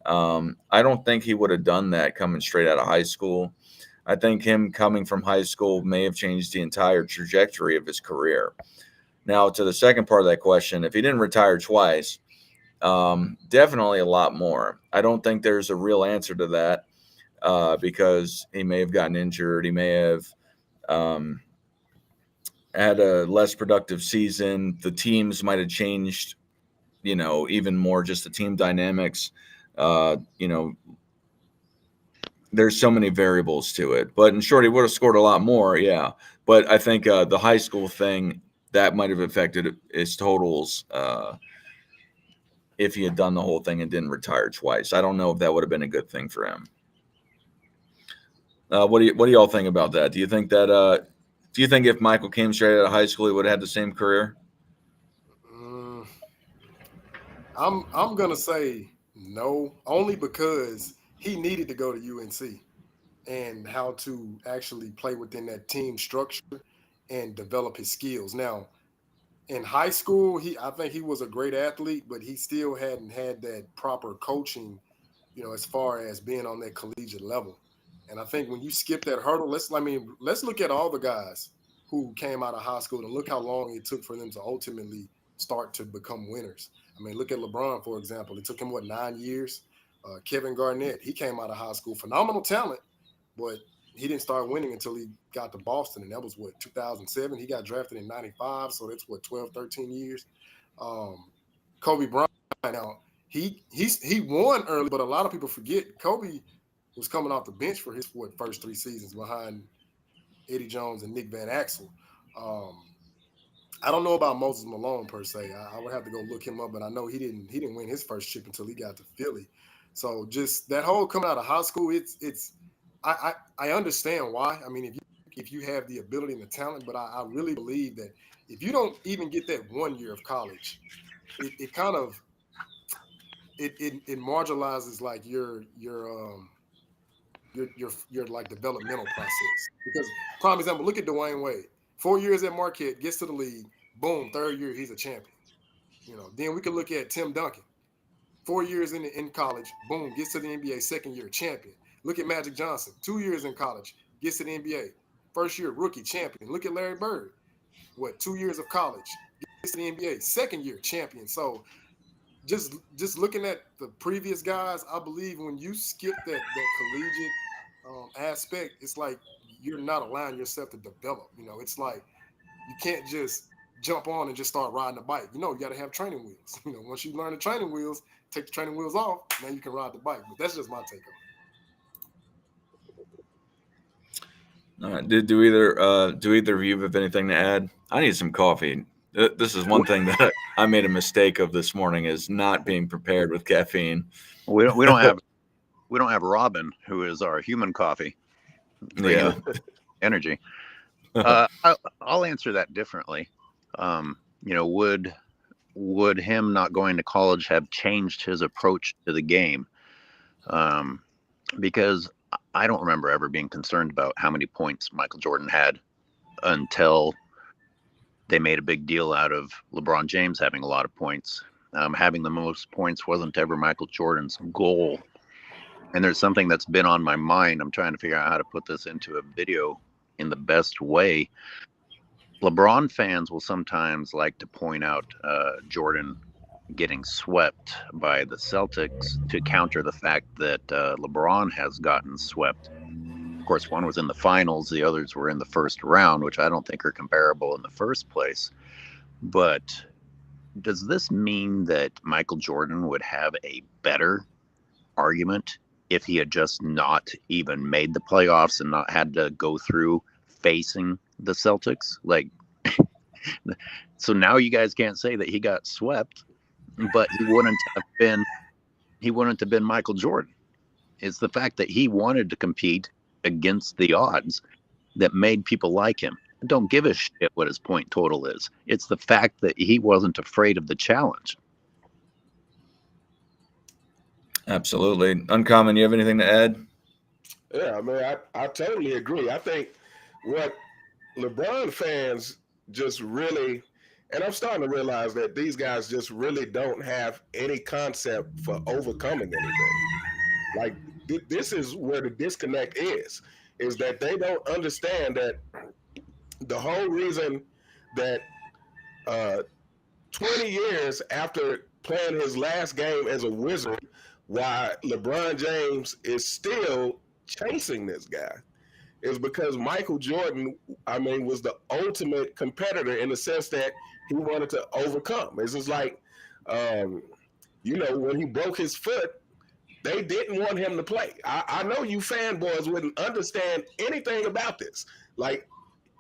I don't think he would have done that coming straight out of high school. I think him coming from high school may have changed the entire trajectory of his career. Now, to the second part of that question, if he didn't retire twice, definitely a lot more. I don't think there's a real answer to that because he may have gotten injured. He may have had a less productive season. The teams might have changed, even more, just the team dynamics. There's so many variables to it. But in short, he would have scored a lot more, yeah. But I think the high school thing, that might have affected his totals if he had done the whole thing and didn't retire twice. I don't know if that would have been a good thing for him. What do y'all think about that? Do you think if Michael came straight out of high school, he would have had the same career? I'm gonna say no, only because he needed to go to UNC and how to actually play within that team structure and develop his skills. Now, in high school, I think he was a great athlete, but he still hadn't had that proper coaching, as far as being on that collegiate level. And I think when you skip that hurdle, let's look at all the guys who came out of high school and look how long it took for them to ultimately start to become winners. I mean, look at LeBron, for example. It took him, 9 years? Kevin Garnett, he came out of high school, phenomenal talent, but he didn't start winning until he got to Boston, and that was 2007. He got drafted in 95, so that's 12, 13 years. Kobe Bryant, now he won early, but a lot of people forget Kobe was coming off the bench for his first 3 seasons behind Eddie Jones and Nick Van Exel. I don't know about Moses Malone per se. I would have to go look him up, but I know he didn't win his first chip until he got to Philly. So just that whole coming out of high school, I understand why. I mean, if you have the ability and the talent, but I really believe that if you don't even get that 1 year of college, it kind of marginalizes like your like developmental process. Because prime example, look at Dwayne Wade. 4 years at Marquette, gets to the league, boom, 3rd year he's a champion. Then we can look at Tim Duncan. 4 years in college, boom, gets to the NBA, 2nd year, champion. Look at Magic Johnson, 2 years in college, gets to the NBA, 1st year, rookie, champion. Look at Larry Bird, 2 years of college, gets to the NBA, 2nd year, champion. So just looking at the previous guys, I believe when you skip that collegiate aspect, it's like you're not allowing yourself to develop. It's like you can't just jump on and just start riding a bike. You got to have training wheels. Once you learn the training wheels, take the training wheels off, now you can ride the bike. But that's just my take on it. All right. Do either of you have anything to add? I need some coffee. This is one thing that I made a mistake of this morning, is not being prepared with caffeine. We don't have Robin, who is our human coffee. Yeah. Energy. I'll answer that differently. Would would him not going to college have changed his approach to the game? Because I don't remember ever being concerned about how many points Michael Jordan had until they made a big deal out of LeBron James having a lot of points. Having the most points wasn't ever Michael Jordan's goal. And there's something that's been on my mind. I'm trying to figure out how to put this into a video in the best way. LeBron fans will sometimes like to point out Jordan getting swept by the Celtics to counter the fact that LeBron has gotten swept. Of course, one was in the finals, the others were in the first round, which I don't think are comparable in the first place. But does this mean that Michael Jordan would have a better argument if he had just not even made the playoffs and not had to go through facing the Celtics? Like, so now you guys can't say that he got swept, but he wouldn't have been Michael Jordan. It's the fact that he wanted to compete against the odds that made people like him. Don't give a shit what his point total is. It's the fact that he wasn't afraid of the challenge. Absolutely. Uncommon, you have anything to add? Yeah, I mean, I totally agree. I think what LeBron fans just really, and I'm starting to realize that these guys just really don't have any concept for overcoming anything. Like, this is where the disconnect is that they don't understand that the whole reason that 20 years after playing his last game as a Wizard, why LeBron James is still chasing this guy is because Michael Jordan, I mean, was the ultimate competitor in the sense that he wanted to overcome. It's just like, you know, when he broke his foot, they didn't want him to play. I know you fanboys wouldn't understand anything about this. Like,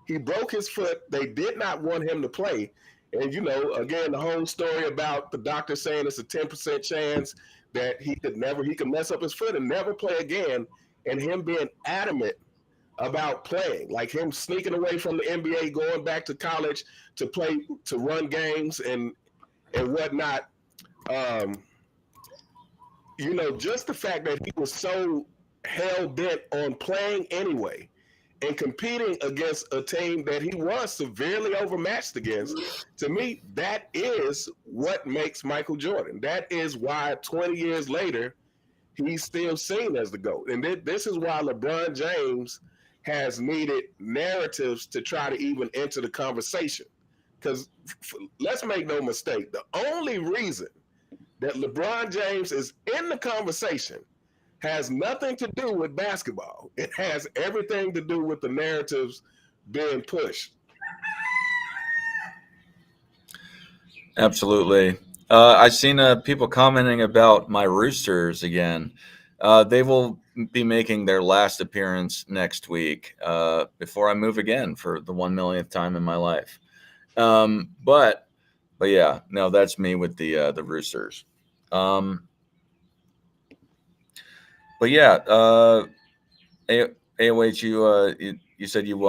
he broke his foot. They did not want him to play. And, you know, again, the whole story about the doctor saying it's a 10% chance that he could mess up his foot and never play again, and him being adamant about playing, like him sneaking away from the NBA, going back to college to play, to run games and whatnot. You know, just the fact that he was so hell-bent on playing anyway and competing against a team that he was severely overmatched against, to me, that is what makes Michael Jordan. That is why 20 years later, he's still seen as the GOAT. And this is why LeBron James has needed narratives to try to even enter the conversation. Because let's make no mistake, the only reason that LeBron James is in the conversation has nothing to do with basketball. It has everything to do with the narratives being pushed. Absolutely. I've seen people commenting about my Roosters again. They will be making their last appearance next week before I move again for the 1 millionth time in my life. But yeah, no, that's me with the Roosters. But yeah, AOH, you said you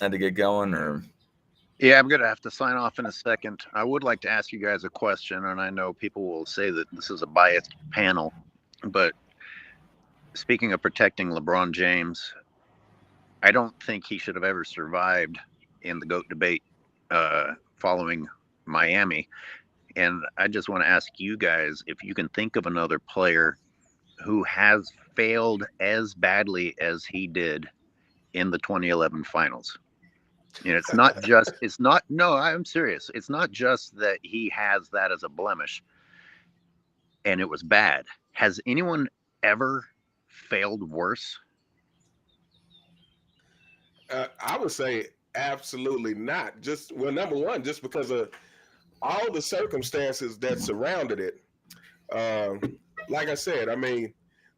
had to get going, or? Yeah, I'm going to have to sign off in a second. I would like to ask you guys a question, and I know people will say that this is a biased panel, but speaking of protecting LeBron James, I don't think he should have ever survived in the GOAT debate following Miami. And I just want to ask you guys if you can think of another player who has failed as badly as he did in the 2011 finals. You know, no, I'm serious. It's not just that he has that as a blemish and it was bad. Has anyone ever failed worse? I would say absolutely not. Number one, just because of all the circumstances that surrounded it. Like I said, I mean,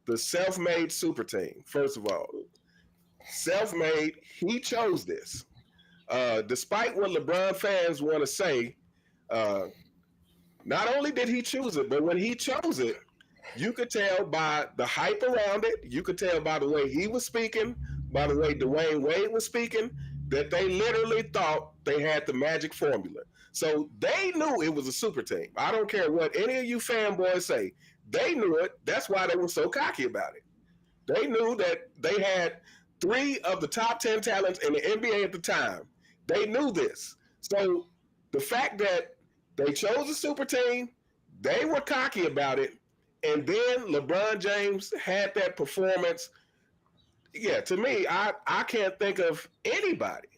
the self-made super team, first of all, self-made, he chose this. Despite what LeBron fans want to say, not only did he choose it, but when he chose it, you could tell by the hype around it. You could tell by the way he was speaking, by the way Dwayne Wade was speaking, that they literally thought they had the magic formula. So they knew it was a super team. I don't care what any of you fanboys say. They knew it. That's why they were so cocky about it. They knew that they had 3 of the top 10 talents in the NBA at the time. They knew this. So the fact that they chose a super team, they were cocky about it, and then LeBron James had that performance. Yeah, to me, I can't think of anybody,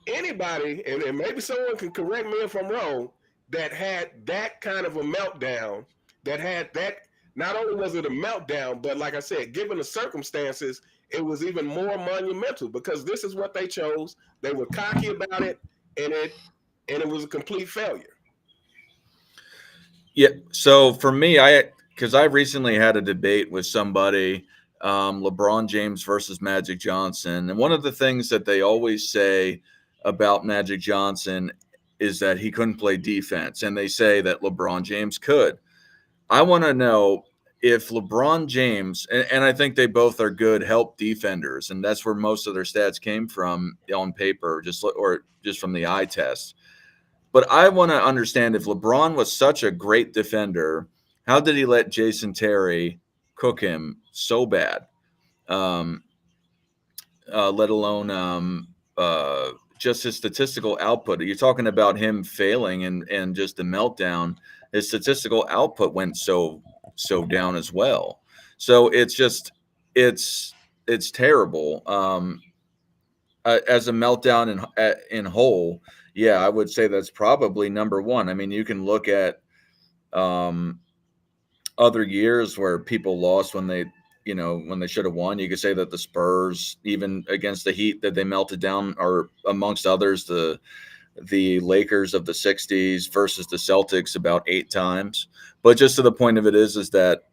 and maybe someone can correct me if I'm wrong, that had that kind of a meltdown, that had that, not only was it a meltdown, but like I said, given the circumstances, it was even more monumental because this is what they chose. They were cocky about it, and it was a complete failure. Yeah. So for me, because I recently had a debate with somebody, LeBron James versus Magic Johnson, and one of the things that they always say about Magic Johnson is that he couldn't play defense, and they say that LeBron James could. I want to know if LeBron James, and I think they both are good help defenders, and that's where most of their stats came from on paper, or just from the eye test. But I want to understand, if LeBron was such a great defender, how did he let Jason Terry cook him so bad? Um, let alone just his statistical output. You're talking about him failing and just the meltdown. His statistical output went so down as well. So it's terrible. As a meltdown in whole, yeah, I would say that's probably number one. I mean, you can look at other years where people lost when they should have won. You could say that the Spurs, even against the Heat, that they melted down, or amongst others, the Lakers of the 60s versus the Celtics about 8 times. But just to the point of it is that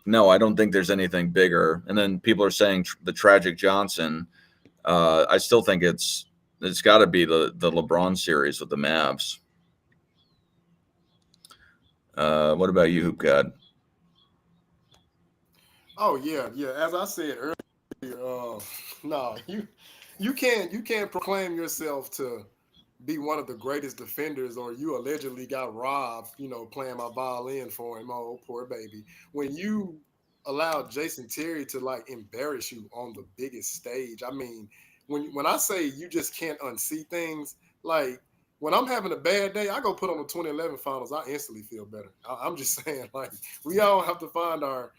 no, I don't think there's anything bigger. And then people are saying the tragic Johnson. I still think it's got to be the LeBron series with the Mavs. What about you, Hoop God? Oh yeah. As I said earlier, no, you can't proclaim yourself to be one of the greatest defenders, or you allegedly got robbed, playing my violin for him. Oh, poor baby. When you allowed Jason Terry to like embarrass you on the biggest stage, I mean, when I say you just can't unsee things, like when I'm having a bad day, I go put on the 2011 finals. I instantly feel better. I'm just saying, like, we all have to find our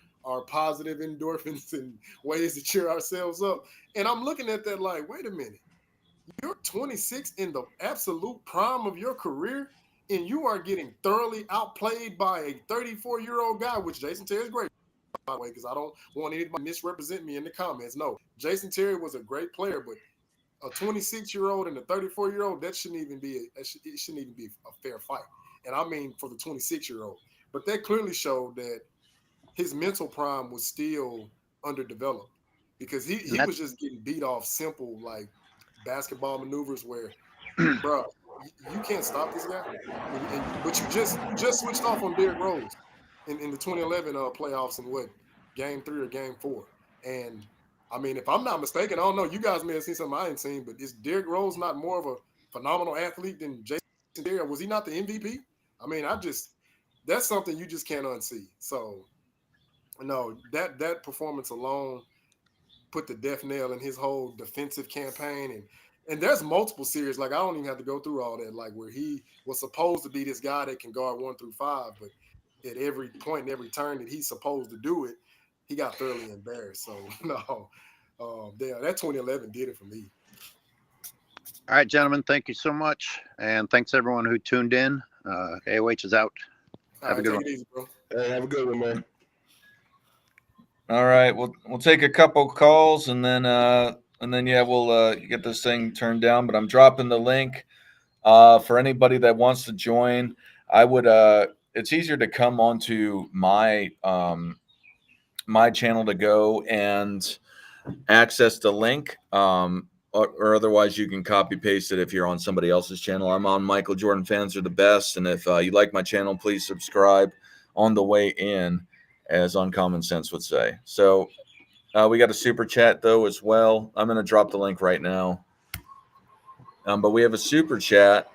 positive endorphins and ways to cheer ourselves up. And I'm looking at that like, wait a minute. You're 26 in the absolute prime of your career, and you are getting thoroughly outplayed by a 34-year-old guy, which Jason Terry is great, by the way, because I don't want anybody to misrepresent me in the comments. No, Jason Terry was a great player, but a 26-year-old and a 34-year-old, it shouldn't even be a fair fight. And I mean for the 26-year-old. But that clearly showed that his mental prime was still underdeveloped, because he was just getting beat off simple, like, basketball maneuvers where, bro, you can't stop this guy. But you just switched off on Derrick Rose in the 2011 playoffs in what, game 3 or game 4. And I mean, if I'm not mistaken, I don't know, you guys may have seen something I ain't seen, but is Derrick Rose not more of a phenomenal athlete than Jason Terry? Was he not the MVP? I mean, that's something you just can't unsee. So no, that performance alone put the death nail in his whole defensive campaign. And there's multiple series, like, I don't even have to go through all that, like, where he was supposed to be this guy that can guard 1 through 5, but at every point and every turn that he's supposed to do it, he got thoroughly embarrassed. So no, that 2011 did it for me. All right, gentlemen, thank you so much, and thanks everyone who tuned in. AOH is out. Have a good one. Take it easy, bro. Hey, have a good one, man. All right, we'll take a couple calls, and then yeah, we'll get this thing turned down. But I'm dropping the link for anybody that wants to join. I would it's easier to come onto my my channel to go and access the link, or otherwise you can copy paste it if you're on somebody else's channel. I'm on Michael Jordan Fans Are the Best, and if you like my channel, please subscribe on the way in, as Uncommon Sense would say. So we got a super chat though as well. I'm going to drop the link right now. But we have a super chat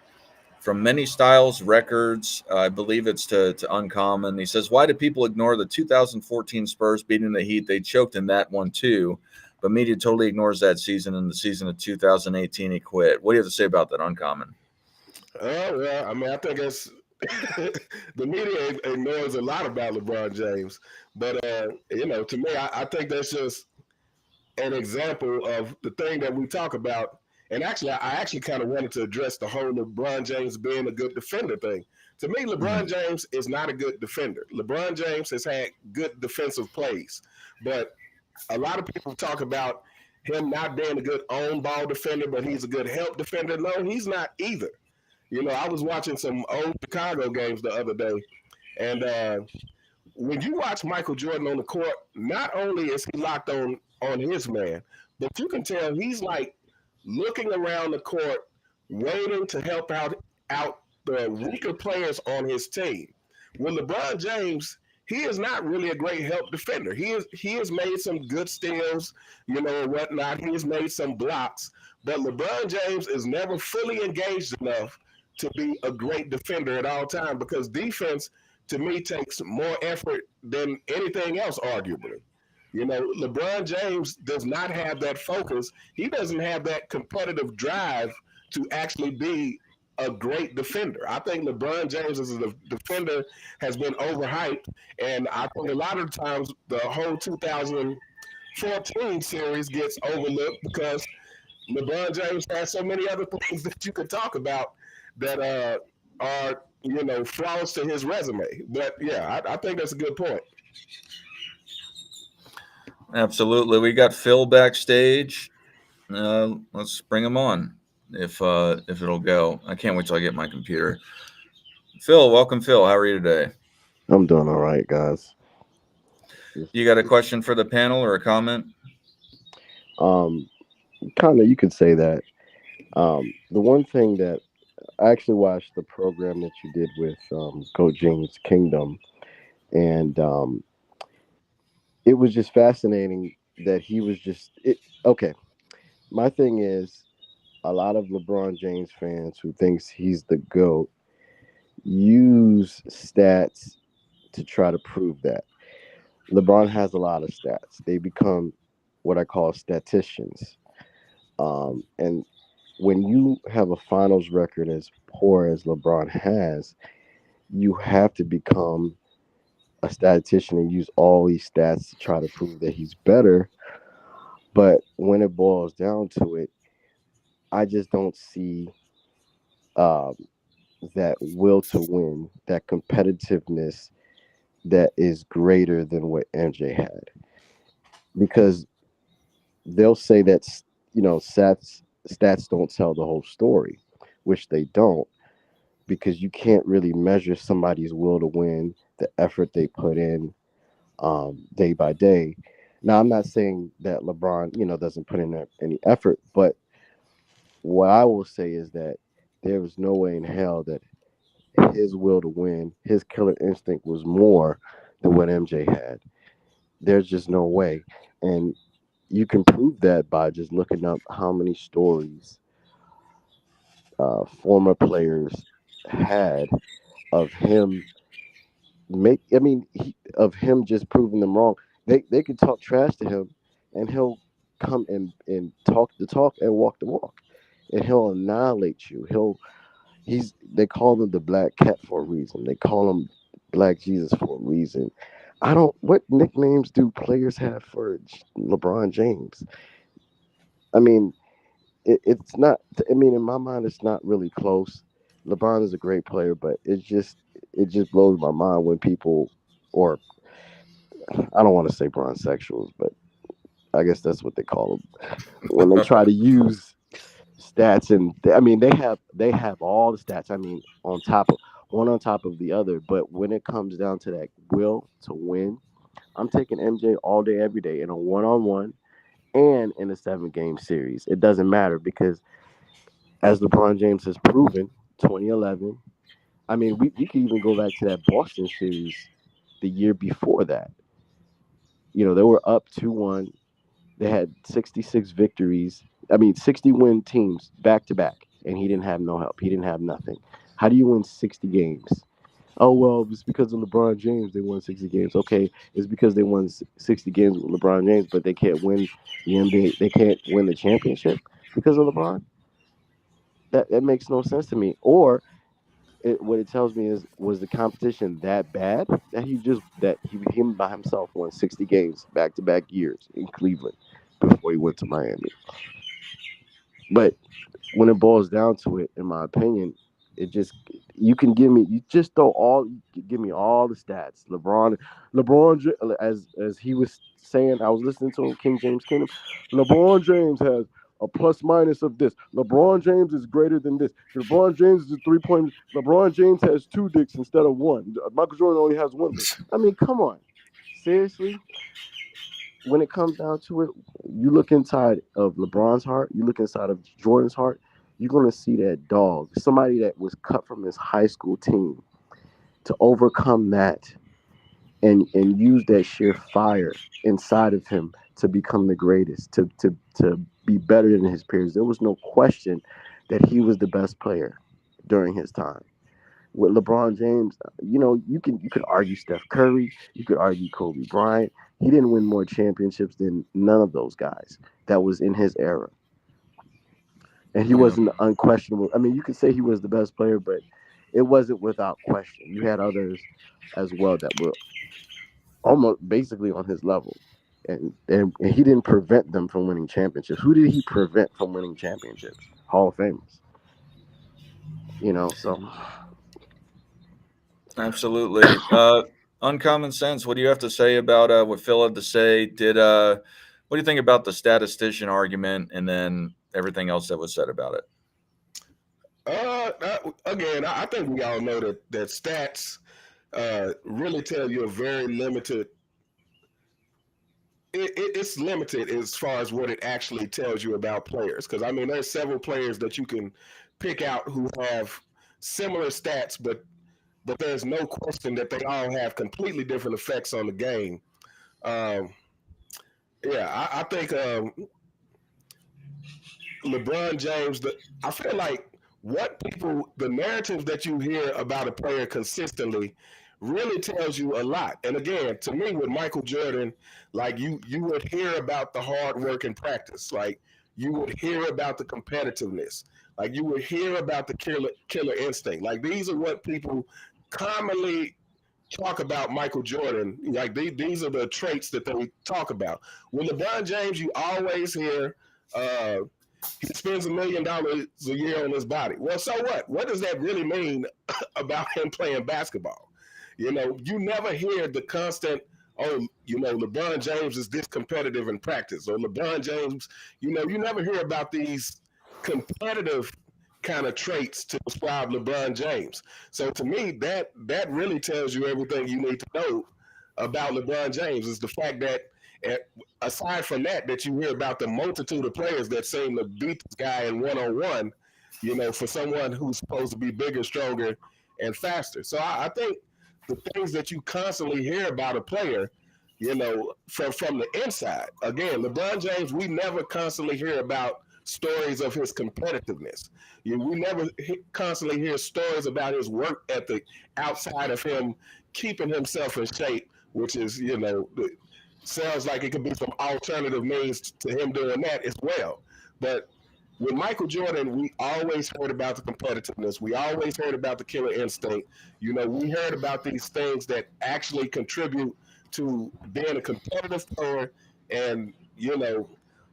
from Many Styles Records. I believe it's to Uncommon. He says, why do people ignore the 2014 Spurs beating the Heat? They choked in that one too, but media totally ignores that season, and the season of 2018 he quit. What do you have to say about that, Uncommon? Oh, well, I mean, I think it's the media ignores a lot about LeBron James. But, to me, I think that's just an example of the thing that we talk about. And actually, I actually kind of wanted to address the whole LeBron James being a good defender thing. To me, LeBron James is not a good defender. LeBron James has had good defensive plays, but a lot of people talk about him not being a good on-ball defender, but he's a good help defender. No, he's not either. I was watching some old Chicago games the other day, and when you watch Michael Jordan on the court, not only is he locked on his man, but you can tell he's like looking around the court, waiting to help out the weaker players on his team. With LeBron James, he is not really a great help defender. He has made some good steals, and whatnot. He has made some blocks, but LeBron James is never fully engaged enough to be a great defender at all times, because defense, to me, takes more effort than anything else, arguably. LeBron James does not have that focus. He doesn't have that competitive drive to actually be a great defender. I think LeBron James as a defender has been overhyped, and I think a lot of times the whole 2014 series gets overlooked because LeBron James has so many other things that you could talk about that are flaws to his resume. But yeah, I think that's a good point. Absolutely. We got Phil backstage. Let's bring him on if it'll go. I can't wait till I get my computer. Phil, welcome, Phil. How are you today? I'm doing all right, guys. You got a question for the panel or a comment? Um, Kind of, you could say that. The one thing that I actually watched the program that you did with Coach James Kingdom, and it was just fascinating that he was just it. Okay, my thing is a lot of LeBron James fans who thinks he's the GOAT use stats to try to prove that. LeBron has a lot of stats. They become what I call statisticians. And when you have a finals record as poor as LeBron has, you have to become a statistician and use all these stats to try to prove that he's better. But when it boils down to it, I just don't see um, that will to win, that competitiveness that is greater than what MJ had. Because they'll say that stats don't tell the whole story, which they don't, because you can't really measure somebody's will to win, the effort they put in day by day. Now, I'm not saying that LeBron, doesn't put in any effort, but what I will say is that there was no way in hell that his will to win, his killer instinct was more than what MJ had. There's just no way. And you can prove that by just looking up how many stories former players had of him of him just proving them wrong. They could talk trash to him, and he'll come and talk the talk and walk the walk, and he'll annihilate you. They call him the Black Cat for a reason. They call him Black Jesus for a reason. I don't. What nicknames do players have for LeBron James? I mean, it's not. I mean, in my mind, it's not really close. LeBron is a great player, but it just blows my mind when people, or I don't want to say bronzexuals, but I guess that's what they call them, when they try to use stats. And I mean, they have all the stats. I mean, on top of the other. But when it comes down to that will to win, I'm taking MJ all day, every day in a one-on-one and in a 7-game series. It doesn't matter because, as LeBron James has proven, 2011. I mean, we can even go back to that Boston series the year before that. They were up 2-1. They had 66 victories. I mean, 60 win teams back to back, and he didn't have no help. He didn't have nothing. How do you win 60 games? Oh well, it's because of LeBron James they won 60 games. Okay, it's because they won 60 games with LeBron James, but they can't win the NBA. They can't win the championship because of LeBron. That makes no sense to me. Or what it tells me is, was the competition that bad that him by himself won 60 games back to back years in Cleveland before he went to Miami. But when it boils down to it, in my opinion, it just you just give me all the stats. As he was saying, I was listening to him, King James Kingdom. LeBron James has a plus minus of this. LeBron James is greater than this. LeBron James is a 3 point. LeBron James has two dicks instead of one. Michael Jordan only has one dick. I mean, come on, seriously. When it comes down to it, you look inside of LeBron's heart, you look inside of Jordan's heart, you're going to see that dog, somebody that was cut from his high school team to overcome that and use that sheer fire inside of him to become the greatest, to be better than his peers. There was no question that he was the best player during his time. With LeBron James, you could argue Steph Curry, you could argue Kobe Bryant. He didn't win more championships than none of those guys that was in his era. And he Yeah. wasn't unquestionable. I mean, you could say he was the best player, but it wasn't without question. You had others as well that were almost basically on his level. And he didn't prevent them from winning championships. Who did he prevent from winning championships? Hall of Famers. So Absolutely. Uncommon sense. What do you have to say about what Phil had to say? What do you think about the statistician argument and then everything else that was said about it? Again, I think we all know that stats really tell you a very limited. It's limited as far as what it actually tells you about players. Because I mean, there's several players that you can pick out who have similar stats, but there's no question that they all have completely different effects on the game. I think LeBron James. I feel like the narrative that you hear about a player consistently really tells you a lot. And again, to me, with Michael Jordan, like you would hear about the hard work and practice, like you would hear about the competitiveness, like you would hear about the killer instinct. Like these are what people commonly talk about Michael Jordan. Like these are the traits that they talk about. With LeBron James, you always hear he spends $1 million a year on his body. Well, so what? What does that really mean about him playing basketball? You never hear the constant, LeBron James is this competitive in practice, or LeBron James, you never hear about these competitive kind of traits to describe LeBron James. So to me, that really tells you everything you need to know about LeBron James, is the fact that aside from that you hear about the multitude of players that seem to beat this guy in one-on-one, for someone who's supposed to be bigger, stronger, and faster. So I think the things that you constantly hear about a player, from the inside. Again, LeBron James, we never constantly hear about stories of his competitiveness. We never constantly hear stories about his work ethic outside of him keeping himself in shape, which is, sounds like it could be some alternative means to him doing that as well. But with Michael Jordan, we always heard about the competitiveness. We always heard about the killer instinct. We heard about these things that actually contribute to being a competitive player and,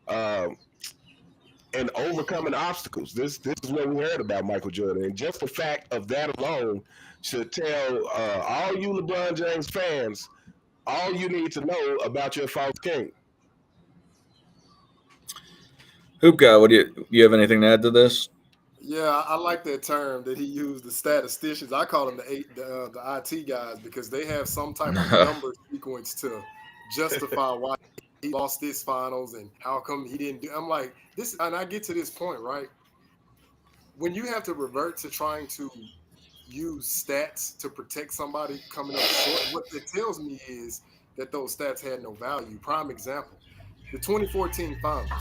and overcoming obstacles. This is what we heard about Michael Jordan. And just the fact of that alone should tell all you LeBron James fans all you need to know about your false king. Hoopka, do you have anything to add to this? Yeah, I like that term that he used, the statisticians. I call them the IT guys, because they have some type of number sequence to justify why he lost this finals and how come he didn't do. I'm like, this, and I get to this point, right? When you have to revert to trying to use stats to protect somebody coming up short, what it tells me is that those stats had no value. Prime example, the 2014 finals,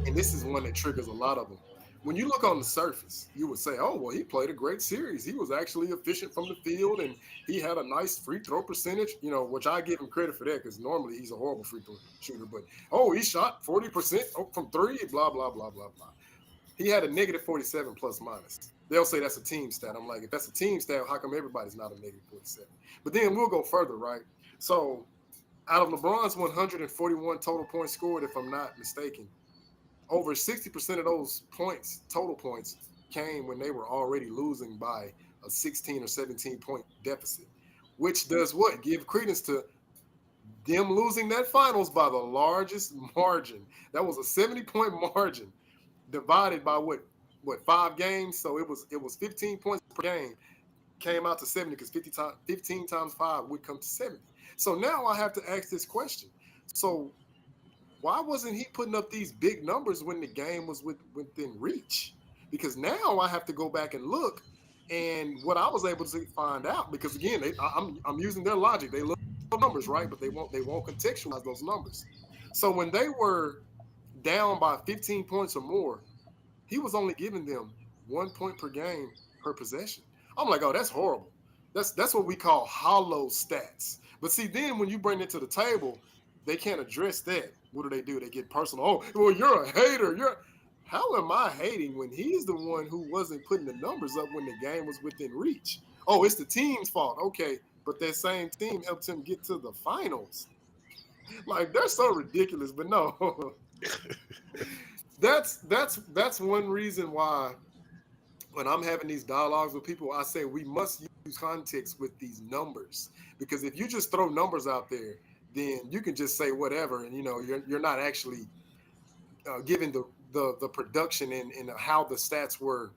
and this is one that triggers a lot of them. when you look on the surface, you would say, oh, well, he played a great series. He was actually efficient from the field, and he had a nice free throw percentage, which I give him credit for that because normally he's a horrible free throw shooter. But, he shot 40% from three, blah, blah, blah, blah, blah. He had a negative 47 plus minus. They'll say that's a team stat. I'm like, if that's a team stat, how come everybody's not a negative 47? But then we'll go further, right? So out of LeBron's 141 total points scored, if I'm not mistaken, over 60% of those points, total points, came when they were already losing by a 16 or 17 point deficit, which does what? Give credence to them losing that finals by the largest margin. That was a 70-point margin divided by what 5 games? So it was 15 points per game. Came out to 70 because 15 times 5 would come to 70. So now I have to ask this question. So why wasn't he putting up these big numbers when the game was within reach? Because now I have to go back and look, and what I was able to find out, because again, I'm using their logic. They look at numbers, right? But they won't contextualize those numbers. So when they were down by 15 points or more, he was only giving them 1 point per game per possession. I'm like, oh, that's horrible. That's what we call hollow stats. But see, then when you bring it to the table, they can't address that. What do? They get personal. Oh, well, you're a hater. How am I hating when he's the one who wasn't putting the numbers up when the game was within reach? Oh, it's the team's fault. Okay, but that same team helped him get to the finals. Like, they're so ridiculous, but no. That's one reason why when I'm having these dialogues with people, I say we must use context with these numbers, because if you just throw numbers out there, then you can just say whatever, and you're not actually giving the production and how the stats were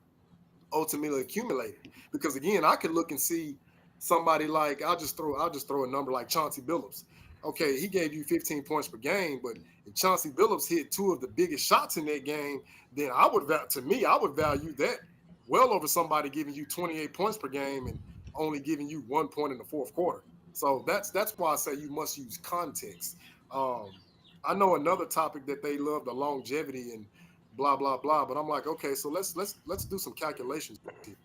ultimately accumulated. Because again, I could look and see somebody like I'll just throw a number like Chauncey Billups. Okay, he gave you 15 points per game, but if Chauncey Billups hit 2 of the biggest shots in that game, then I would value that well over somebody giving you 28 points per game and only giving you 1 point in the fourth quarter. So that's why I say you must use context. I know another topic that they love, the longevity and blah blah blah, but I'm like, okay, so let's do some calculations here.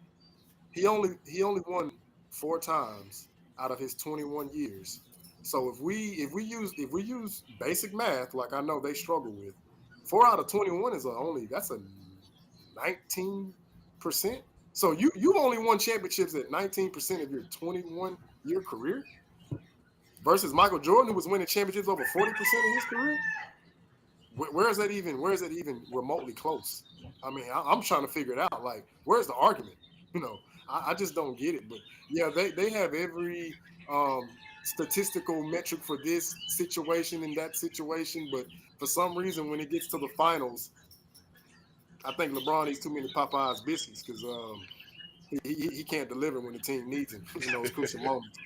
He only won 4 times out of his 21 years. So if we use basic math, like I know they struggle with, 4 out of 21 that's a 19%. So you've only won championships at 19% of your 21-year career versus Michael Jordan, who was winning championships over 40% of his career. Where is that even remotely close? I mean, I'm trying to figure it out. Like, where's the argument? I just don't get it. But yeah, they have every statistical metric for this situation and that situation, but for some reason, when it gets to the finals, I think LeBron eats too many Popeyes biscuits because he can't deliver when the team needs him. Those crucial moments.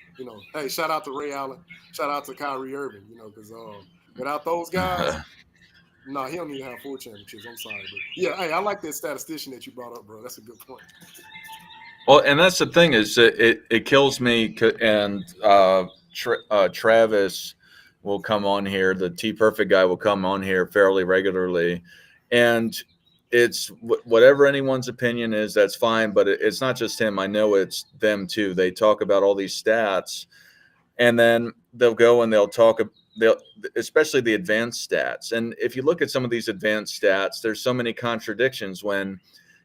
Hey, shout out to Ray Allen, shout out to Kyrie Irving. Because without those guys, no, he don't need to have 4 championships. I'm sorry, but yeah, hey, I like that statistician that you brought up, bro. That's a good point. Well, and that's the thing is it kills me, and Travis will come on here. The T Perfect guy will come on here fairly regularly, and it's whatever anyone's opinion is, that's fine. But it's not just him. I know it's them too. They talk about all these stats, and then they'll go and they'll especially the advanced stats. And if you look at some of these advanced stats, there's so many contradictions when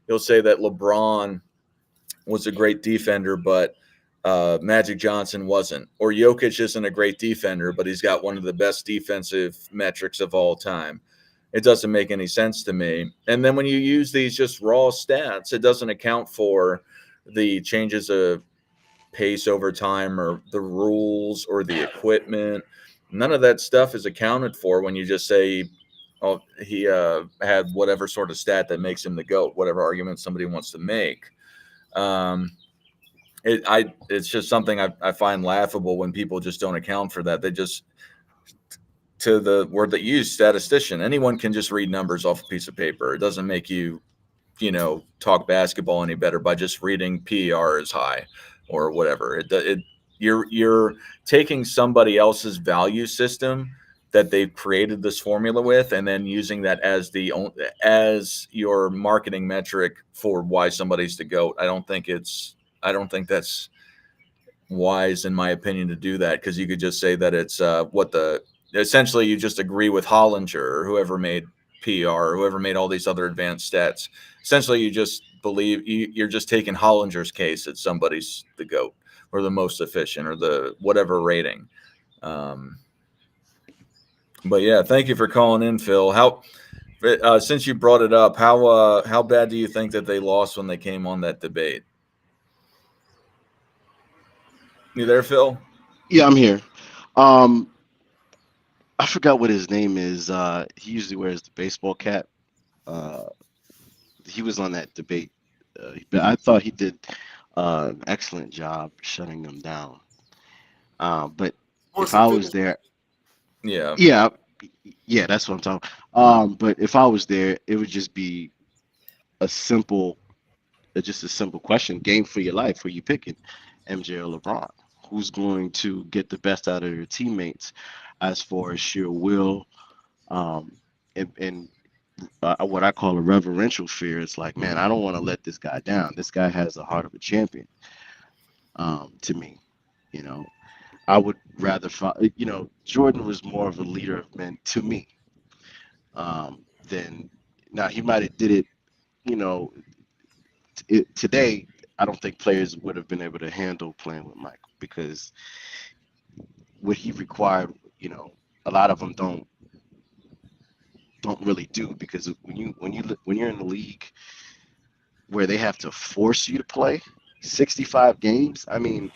you'll say that LeBron was a great defender, but Magic Johnson wasn't. Or Jokic isn't a great defender, but he's got one of the best defensive metrics of all time. It doesn't make any sense to me. And then when you use these just raw stats, it doesn't account for the changes of pace over time or the rules or the equipment. None of that stuff is accounted for when you just say, oh, he had whatever sort of stat that makes him the GOAT, whatever argument somebody wants to make. It's just something I find laughable when people just don't account for that. They just, to the word that you use, statistician, anyone can just read numbers off a piece of paper. It doesn't make you, talk basketball any better by just reading PER is high or whatever. You're taking somebody else's value system that they've created this formula with, and then using that as your marketing metric for why somebody's the GOAT. I don't think that's wise, in my opinion, to do that, because you could just say that it's essentially you just agree with Hollinger or whoever made PR or whoever made all these other advanced stats. Essentially, you just believe you're just taking Hollinger's case that somebody's the GOAT or the most efficient or the whatever rating. But yeah, thank you for calling in, Phil. Since you brought it up, how bad do you think that they lost when they came on that debate? You there, Phil? Yeah, I'm here. Um, I forgot what his name is. He usually wears the baseball cap. Uh, he was on that debate, but I thought he did an excellent job shutting them down. But if Sports and I was fitness. there, Yeah. yeah, yeah, that's what I'm talking. But if I was there, it would just be a simple, just a simple question: game for your life. Who you picking, MJ or LeBron? Who's going to get the best out of their teammates as far as sheer will, um, and what I call a reverential fear? It's like, man, I don't want to let this guy down. This guy has the heart of a champion. To me, you know, I would rather, Jordan was more of a leader of men to me. Than now he might have did it, you know, today. I don't think players would have been able to handle playing with Michael because what he required, a lot of them don't really do because when you're in the league where they have to force you to play 65 games, I mean,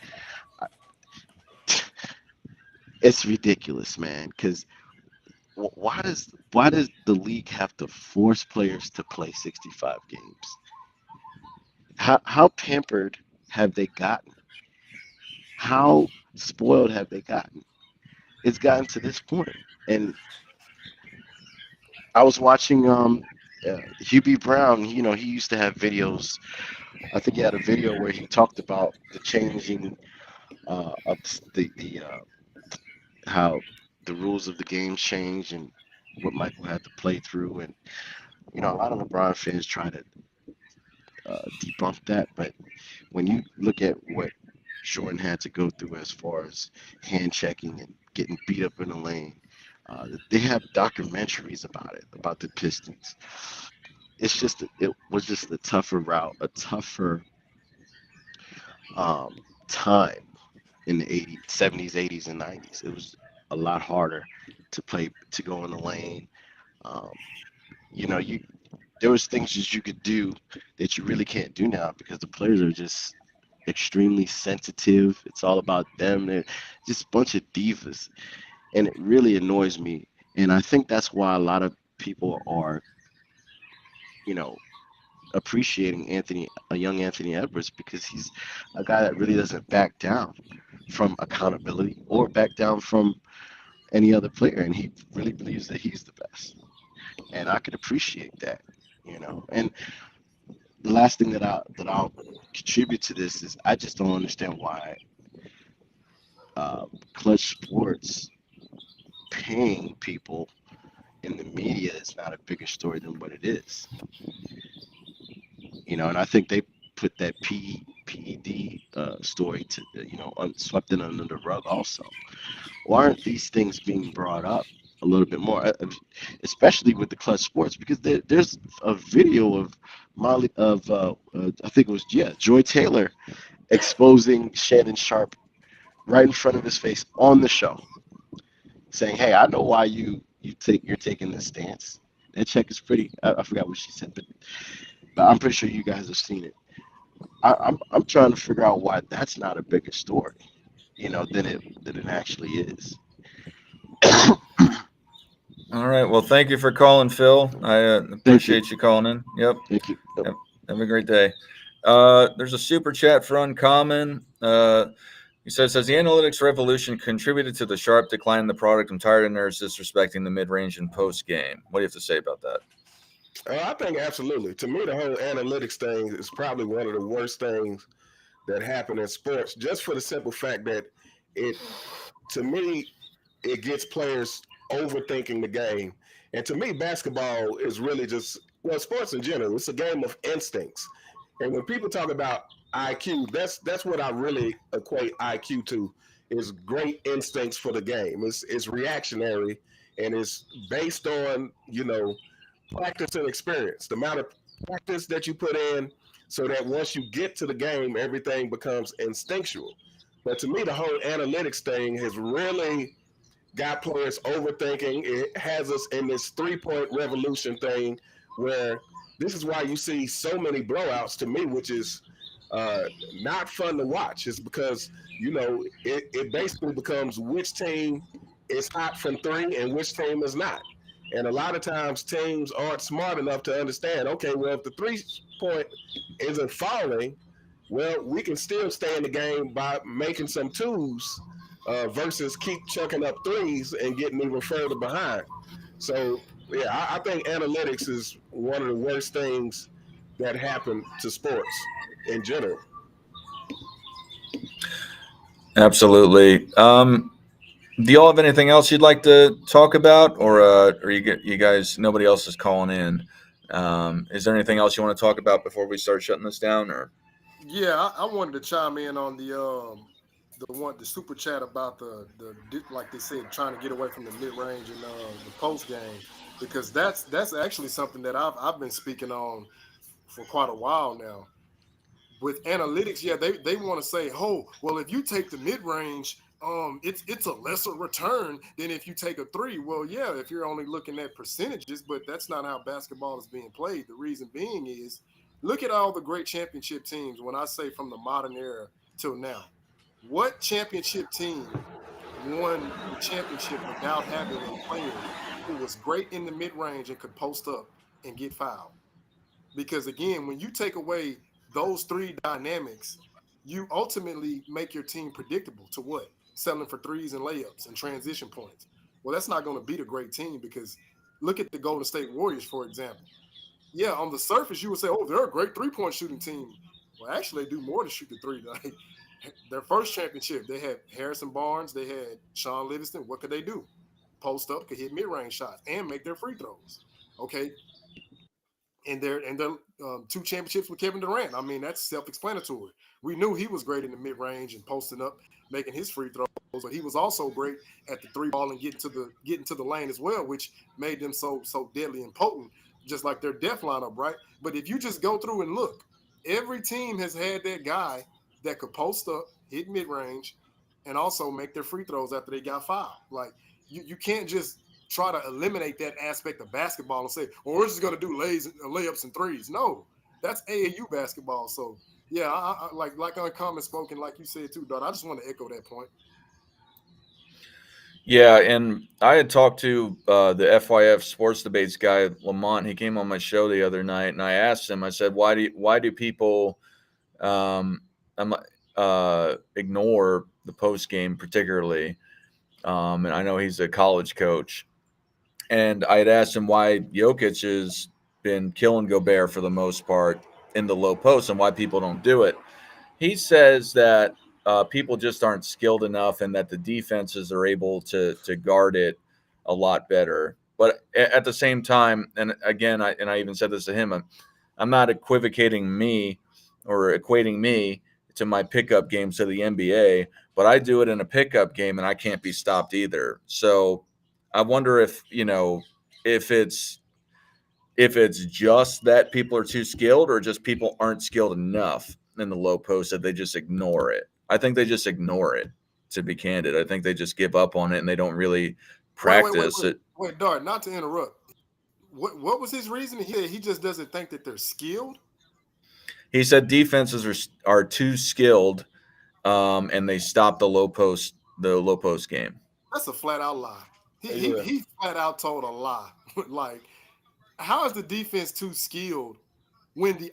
it's ridiculous, man. Because why does the league have to force players to play 65 games? How pampered have they gotten? How spoiled have they gotten? It's gotten to this point, and I was watching Hugh B. Brown. He used to have videos. I think he had a video where he talked about the changing of the how the rules of the game changed and what Michael had to play through. And a lot of LeBron fans try to debunk that, but when you look at what Jordan had to go through as far as hand checking and getting beat up in the lane, they have documentaries about it, about the Pistons. It was just a tougher route, a tougher um, time in the 80s, 70s, 80s, and 90s. It was a lot harder to go in the lane. Um, you there was things that you could do that you really can't do now because the players are just extremely sensitive. It's all about them. They're just a bunch of divas, and it really annoys me. And I think that's why a lot of people are, you know, appreciating a young Anthony Edwards because he's a guy that really doesn't back down from accountability or back down from any other player, and he really believes that he's the best. And I could appreciate that, And the last thing that I'll contribute to this is I just don't understand why Clutch Sports paying people in the media is not a bigger story than what it is. And I think they put that PED story to, swept it under the rug also. Why aren't these things being brought up a little bit more, especially with the Clutch Sports? Because there's a video of I think it was, yeah, Joy Taylor exposing Shannon Sharp right in front of his face on the show, saying, "Hey, I know why you're taking this stance. That check is pretty." I forgot what she said, but I'm pretty sure you guys have seen it. I'm trying to figure out why that's not a bigger story, than it actually is. All right. Well, thank you for calling, Phil. I Thank you. appreciate you calling in. Yep. Thank you. Yep. Yep. Have a great day. There's a super chat for Uncommon. He says, has the analytics revolution contributed to the sharp decline in the product? I'm tired of nerds disrespecting the mid-range and post-game. What do you have to say about that? I think absolutely. To me, the whole analytics thing is probably one of the worst things that happen in sports, just for the simple fact that to me, it gets players overthinking the game. And to me, basketball is really just, well, sports in general, it's a game of instincts. And when people talk about IQ, that's what I really equate IQ to, is great instincts for the game. It's reactionary, and it's based on, practice and experience. The amount of practice that you put in, so that once you get to the game, everything becomes instinctual. But to me, the whole analytics thing has really got players overthinking. It has us in this 3-point revolution thing, where this is why you see so many blowouts to me, which is uh, not fun to watch. Is because it basically becomes which team is hot from three and which team is not. And a lot of times teams aren't smart enough to understand, okay, well, if the 3-point isn't falling, well, we can still stay in the game by making some twos versus keep chucking up threes and getting even further behind. So, yeah, I think analytics is one of the worst things that happen to sports in general. Absolutely. Do y'all have anything else you'd like to talk about, or you guys, nobody else is calling in? Is there anything else you want to talk about before we start shutting this down? Or Yeah, I wanted to chime in on the super chat about the like they said, trying to get away from the mid range and the post game, because that's actually something that I've been speaking on for quite a while now. With analytics, yeah, they want to say, oh, well, if you take the mid range, it's a lesser return than if you take a three. Well, yeah, if you're only looking at percentages, but that's not how basketball is being played. The reason being is, look at all the great championship teams. When I say from the modern era till now, what championship team won the championship without having a player who was great in the mid range and could post up and get fouled? Because again, when you take away those three dynamics, you ultimately make your team predictable to what? Selling for threes and layups and transition points. Well, that's not going to beat a great team, because look at the Golden State Warriors, for example. Yeah, on the surface, you would say, oh, they're a great 3-point shooting team. Well, actually, they do more to shoot the three. Like, their first championship, they had Harrison Barnes, they had Sean Livingston. What could they do? Post up, could hit mid range shots and make their free throws. Okay, and their 2 championships with Kevin Durant. I mean, that's self-explanatory. We knew he was great in the mid-range and posting up, making his free throws, but he was also great at the three ball and getting to the lane as well, which made them so deadly and potent, just like their death lineup, right? But if you just go through and look, every team has had that guy that could post up, hit mid-range, and also make their free throws after they got fouled. Like, you can't just try to eliminate that aspect of basketball and say, well, we're just going to do layups and threes. No, that's AAU basketball. So, yeah, I like uncommon spoken, like you said too, Don. I just want to echo that point. yeah, and I had talked to the FYF sports debates guy, Lamont. He came on my show the other night, and I asked him. I said, why do people um, ignore the post game particularly? And I know he's a college coach. And I had asked him why Jokic has been killing Gobert for the most part in the low post and why people don't do it. He says that people just aren't skilled enough and that the defenses are able to guard it a lot better. But at the same time, and again, I even said this to him, I'm not equivocating me or equating me to my pickup games to the NBA, but I do it in a pickup game and I can't be stopped either. So I wonder if it's just that people are too skilled or just people aren't skilled enough in the low post that they just ignore it. I think they just ignore it, to be candid. I think they just give up on it and they don't really practice it. Wait, Dart, not to interrupt. What was his reason? He just doesn't think that they're skilled. He said defenses are too skilled, and they stop the low post game. That's a flat out lie. Yeah. He flat out told a lie. Like, how is the defense too skilled when the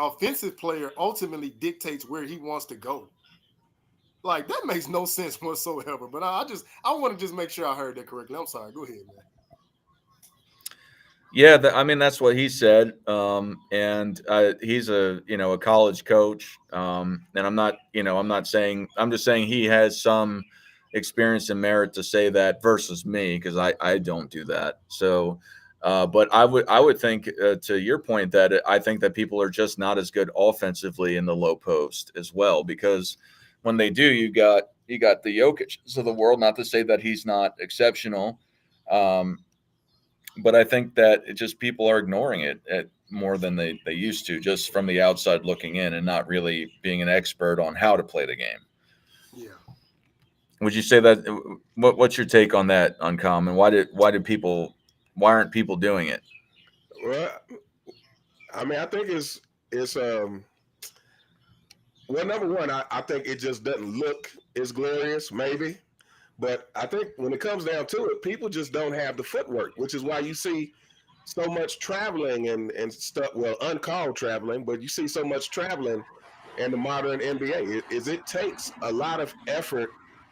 offensive player ultimately dictates where he wants to go? Like, that makes no sense whatsoever. But I want to just make sure I heard that correctly. I'm sorry. Go ahead, man. Yeah, that's what he said. And he's a college coach. And I'm not saying, I'm just saying he has some experience and merit to say that versus me, because I don't do that. So, but I would think to your point that I think that people are just not as good offensively in the low post as well, because when they do, you got the Jokic's of the world. Not to say that he's not exceptional, um, but I think that it just people are ignoring it more than they used to, just from the outside looking in and not really being an expert on how to play the game. Yeah. Would you say that? What's your take on that, Uncommon? Why aren't people doing it? Well, I mean, I think it's well, number one, I think it just doesn't look as glorious, maybe. But I think when it comes down to it, people just don't have the footwork, which is why you see so much traveling and stuff. Well, uncalled traveling, but you see so much traveling in the modern NBA. It takes a lot of effort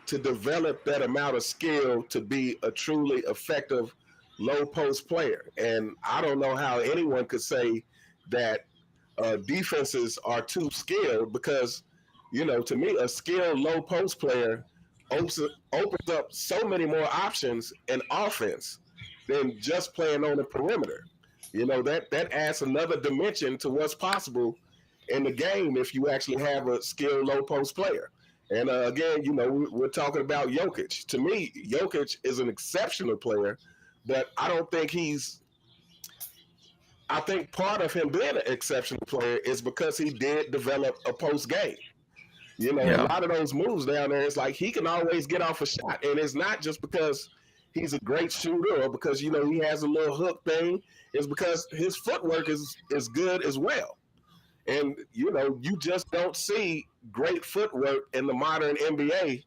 to develop that amount of skill to be a truly effective low post player. And I don't know how anyone could say that defenses are too skilled because, to me, a skilled low post player opens up so many more options in offense than just playing on the perimeter. That adds another dimension to what's possible in the game if you actually have a skilled low post player. And again, we're talking about Jokic. To me, Jokic is an exceptional player, but I think part of him being an exceptional player is because he did develop a post game. A Yeah, lot of those moves down there, it's like he can always get off a shot. And it's not just because he's a great shooter or because, he has a little hook thing. It's because his footwork is good as well. And, you just don't see great footwork in the modern NBA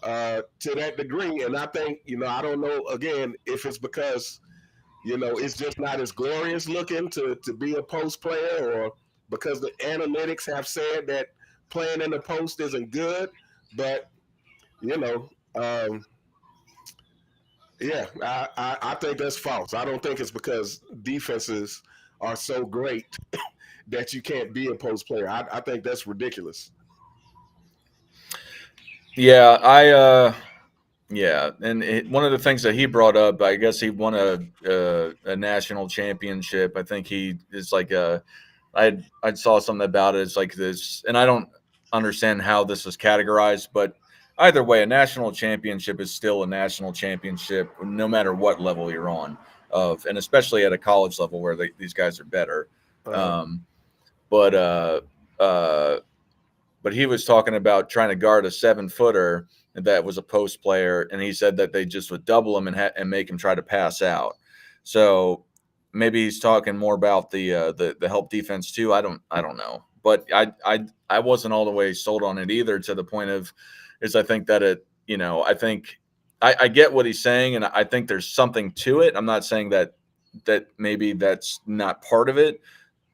to that degree. And I think, I don't know, again, if it's because, it's just not as glorious looking to be a post player or because the analytics have said that playing in the post isn't good. But, yeah, I think that's false. I don't think it's because defenses are so great that you can't be a post player. I think that's ridiculous. yeah, yeah, and one of the things that he brought up, I guess he won a national championship. I think he is like I saw something about it. It's like this, and I don't understand how this is categorized, but either way, a national championship is still a national championship, no matter what level you're on, and especially at a college level where these guys are better. Uh, Um, but uh, but he was talking about trying to guard a 7-footer that was a post player, and he said that they just would double him and make him try to pass out. So maybe he's talking more about the help defense too. I don't know, but I wasn't all the way sold on it either. To the point of is I think that I think I get what he's saying, and I think there's something to it. I'm not saying that maybe that's not part of it,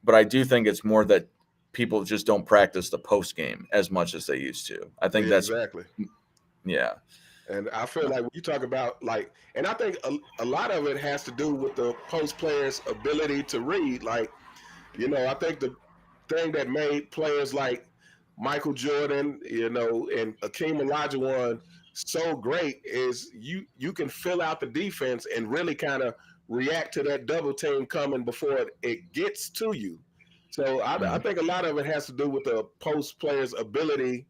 but I do think it's more that people just don't practice the post game as much as they used to. I think yeah, that's exactly. yeah. And I feel like when you talk about and I think a lot of it has to do with the post players' ability to read. I think the thing that made players like Michael Jordan, and Akeem Olajuwon so great is you can fill out the defense and really kind of react to that double team coming before it gets to you. So I think a lot of it has to do with the post players' ability.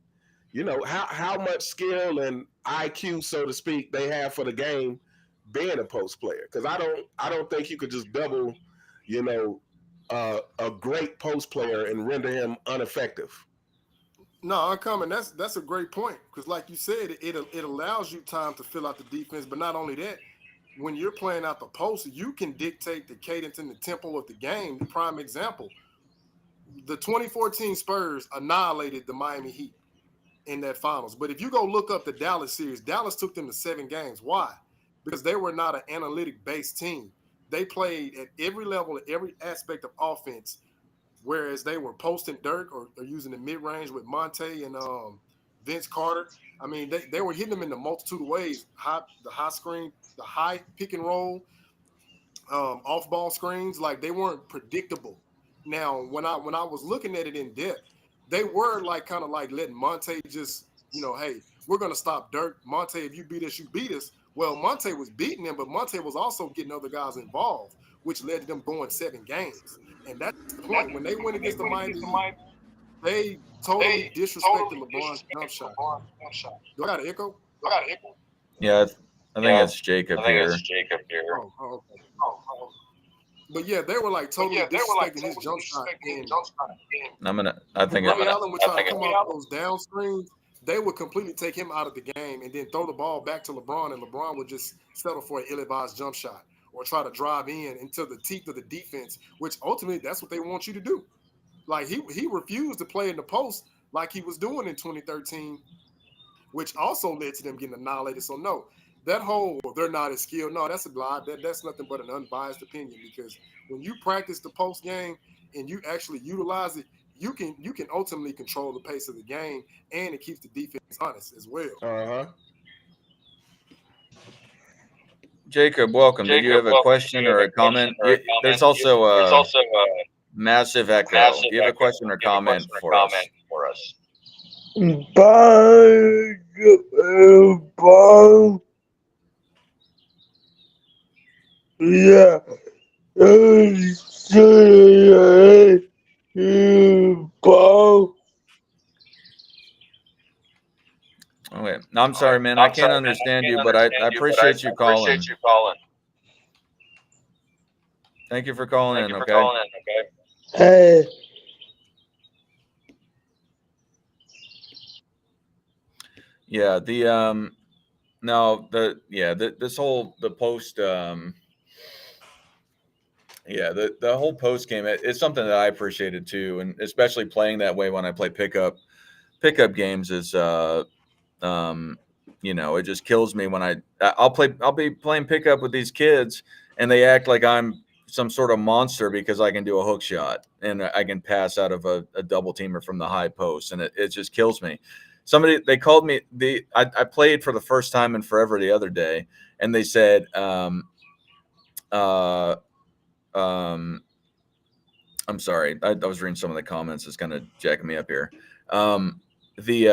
How much skill and IQ, so to speak, they have for the game being a post player. Because I don't think you could just double, a great post player and render him ineffective. No, Uncommon, that's a great point because, like you said, it allows you time to fill out the defense. But not only that, when you're playing out the post, you can dictate the cadence and the tempo of the game. The prime example, the 2014 Spurs annihilated the Miami Heat in that finals. But if you go look up the Dallas series, Dallas took them to 7 games. Why? Because they were not an analytic-based team. They played at every level, at every aspect of offense, whereas they were posting Dirk or using the mid-range with Monte and Vince Carter. I mean, they were hitting them in the multitude of ways. The high screen, the high pick and roll, off-ball screens, like they weren't predictable. Now, when I was looking at it in depth, they were kind of letting Monte just hey, we're going to stop Dirk. Monte, if you beat us, you beat us. Well, Monte was beating him, but Monte was also getting other guys involved, which led to them going 7 games. And that's the point. When they went against the Miami Heat, they totally disrespected LeBron's jump shot. Do I got an echo? Yeah, I think it's Jacob here. Oh, okay. But yeah, they were like totally disrespecting his jump shot. And I think Ray Allen would try to come off those down screens. They would completely take him out of the game and then throw the ball back to LeBron, and LeBron would just settle for an ill-advised jump shot or try to drive in into the teeth of the defense, which ultimately that's what they want you to do. Like he refused to play in the post like he was doing in 2013, which also led to them getting annihilated. So no, that whole they're not as skilled. No, that's a lie. That's nothing but an unbiased opinion, because when you practice the post game and you actually utilize it, you can ultimately control the pace of the game, and it keeps the defense honest as well. Jacob, welcome. Did you have a question or a comment? There's also a massive echo. Do you have a question or comment for us? Yeah. Okay. No, I'm sorry, man. I can't understand you, but I appreciate you calling. Thank you for calling in, okay? Hey. Yeah, this whole the post the whole post game, it's something that I appreciated too, and especially playing that way when I play pickup games is it just kills me when I'll be playing pickup with these kids and they act like I'm some sort of monster because I can do a hook shot and I can pass out of a double teamer from the high post, and it just kills me. They called me I played for the first time in forever the other day, and they said I'm sorry, I was reading some of the comments. It's kind of jacking me up here. They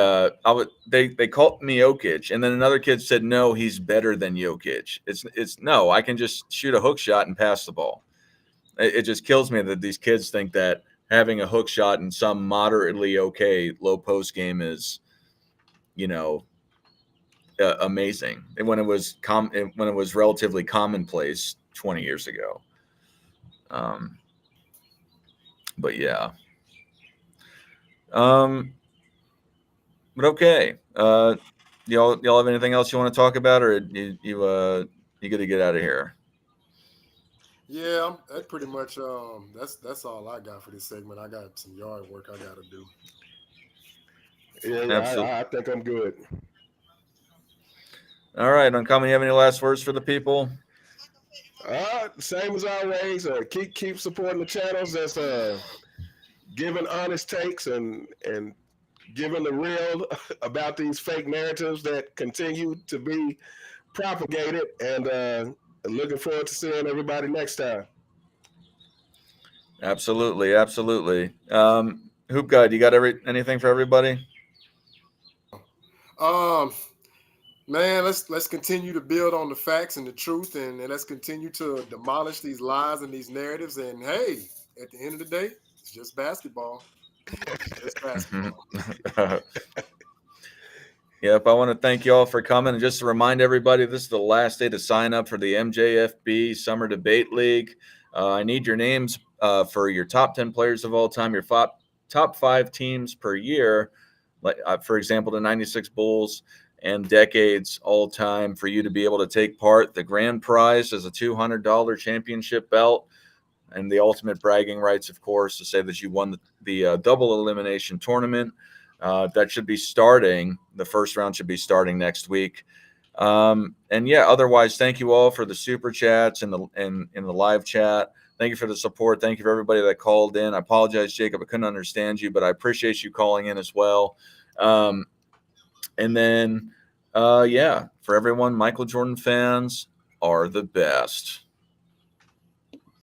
called me Jokic, and then another kid said no, he's better than Jokic. It's no, I can just shoot a hook shot and pass the ball. It just kills me that these kids think that having a hook shot in some moderately okay low post game is, amazing. And when it was relatively commonplace 20 years ago. But yeah. But okay. Y'all have anything else you want to talk about, or you good to get out of here? Yeah, that's pretty much that's all I got for this segment. I got some yard work I got to do. Yeah, I think I'm good. All right, Uncommon, you have any last words for the people? Same as always. Keep supporting the channels that's giving honest takes and giving the real about these fake narratives that continue to be propagated. And looking forward to seeing everybody next time. Absolutely. Hoop Guy, you got anything for everybody? Man, let's continue to build on the facts and the truth, and let's continue to demolish these lies and these narratives. And hey, at the end of the day, it's just basketball. It's just basketball. Yep, I want to thank you all for coming. And just to remind everybody, this is the last day to sign up for the MJFB Summer Debate League. I need your names for your top 10 players of all time, your top 5 teams per year, like for example, the 96 Bulls, and decades all time for you to be able to take part. The grand prize is a $200 championship belt and the ultimate bragging rights, of course, to say that you won the double elimination tournament. That should be starting. The first round should be starting next week. And yeah, otherwise, thank you all for the super chats and in the live chat. Thank you for the support. Thank you for everybody that called in. I apologize, Jacob, I couldn't understand you, but I appreciate you calling in as well. And then, for everyone, Michael Jordan fans are the best.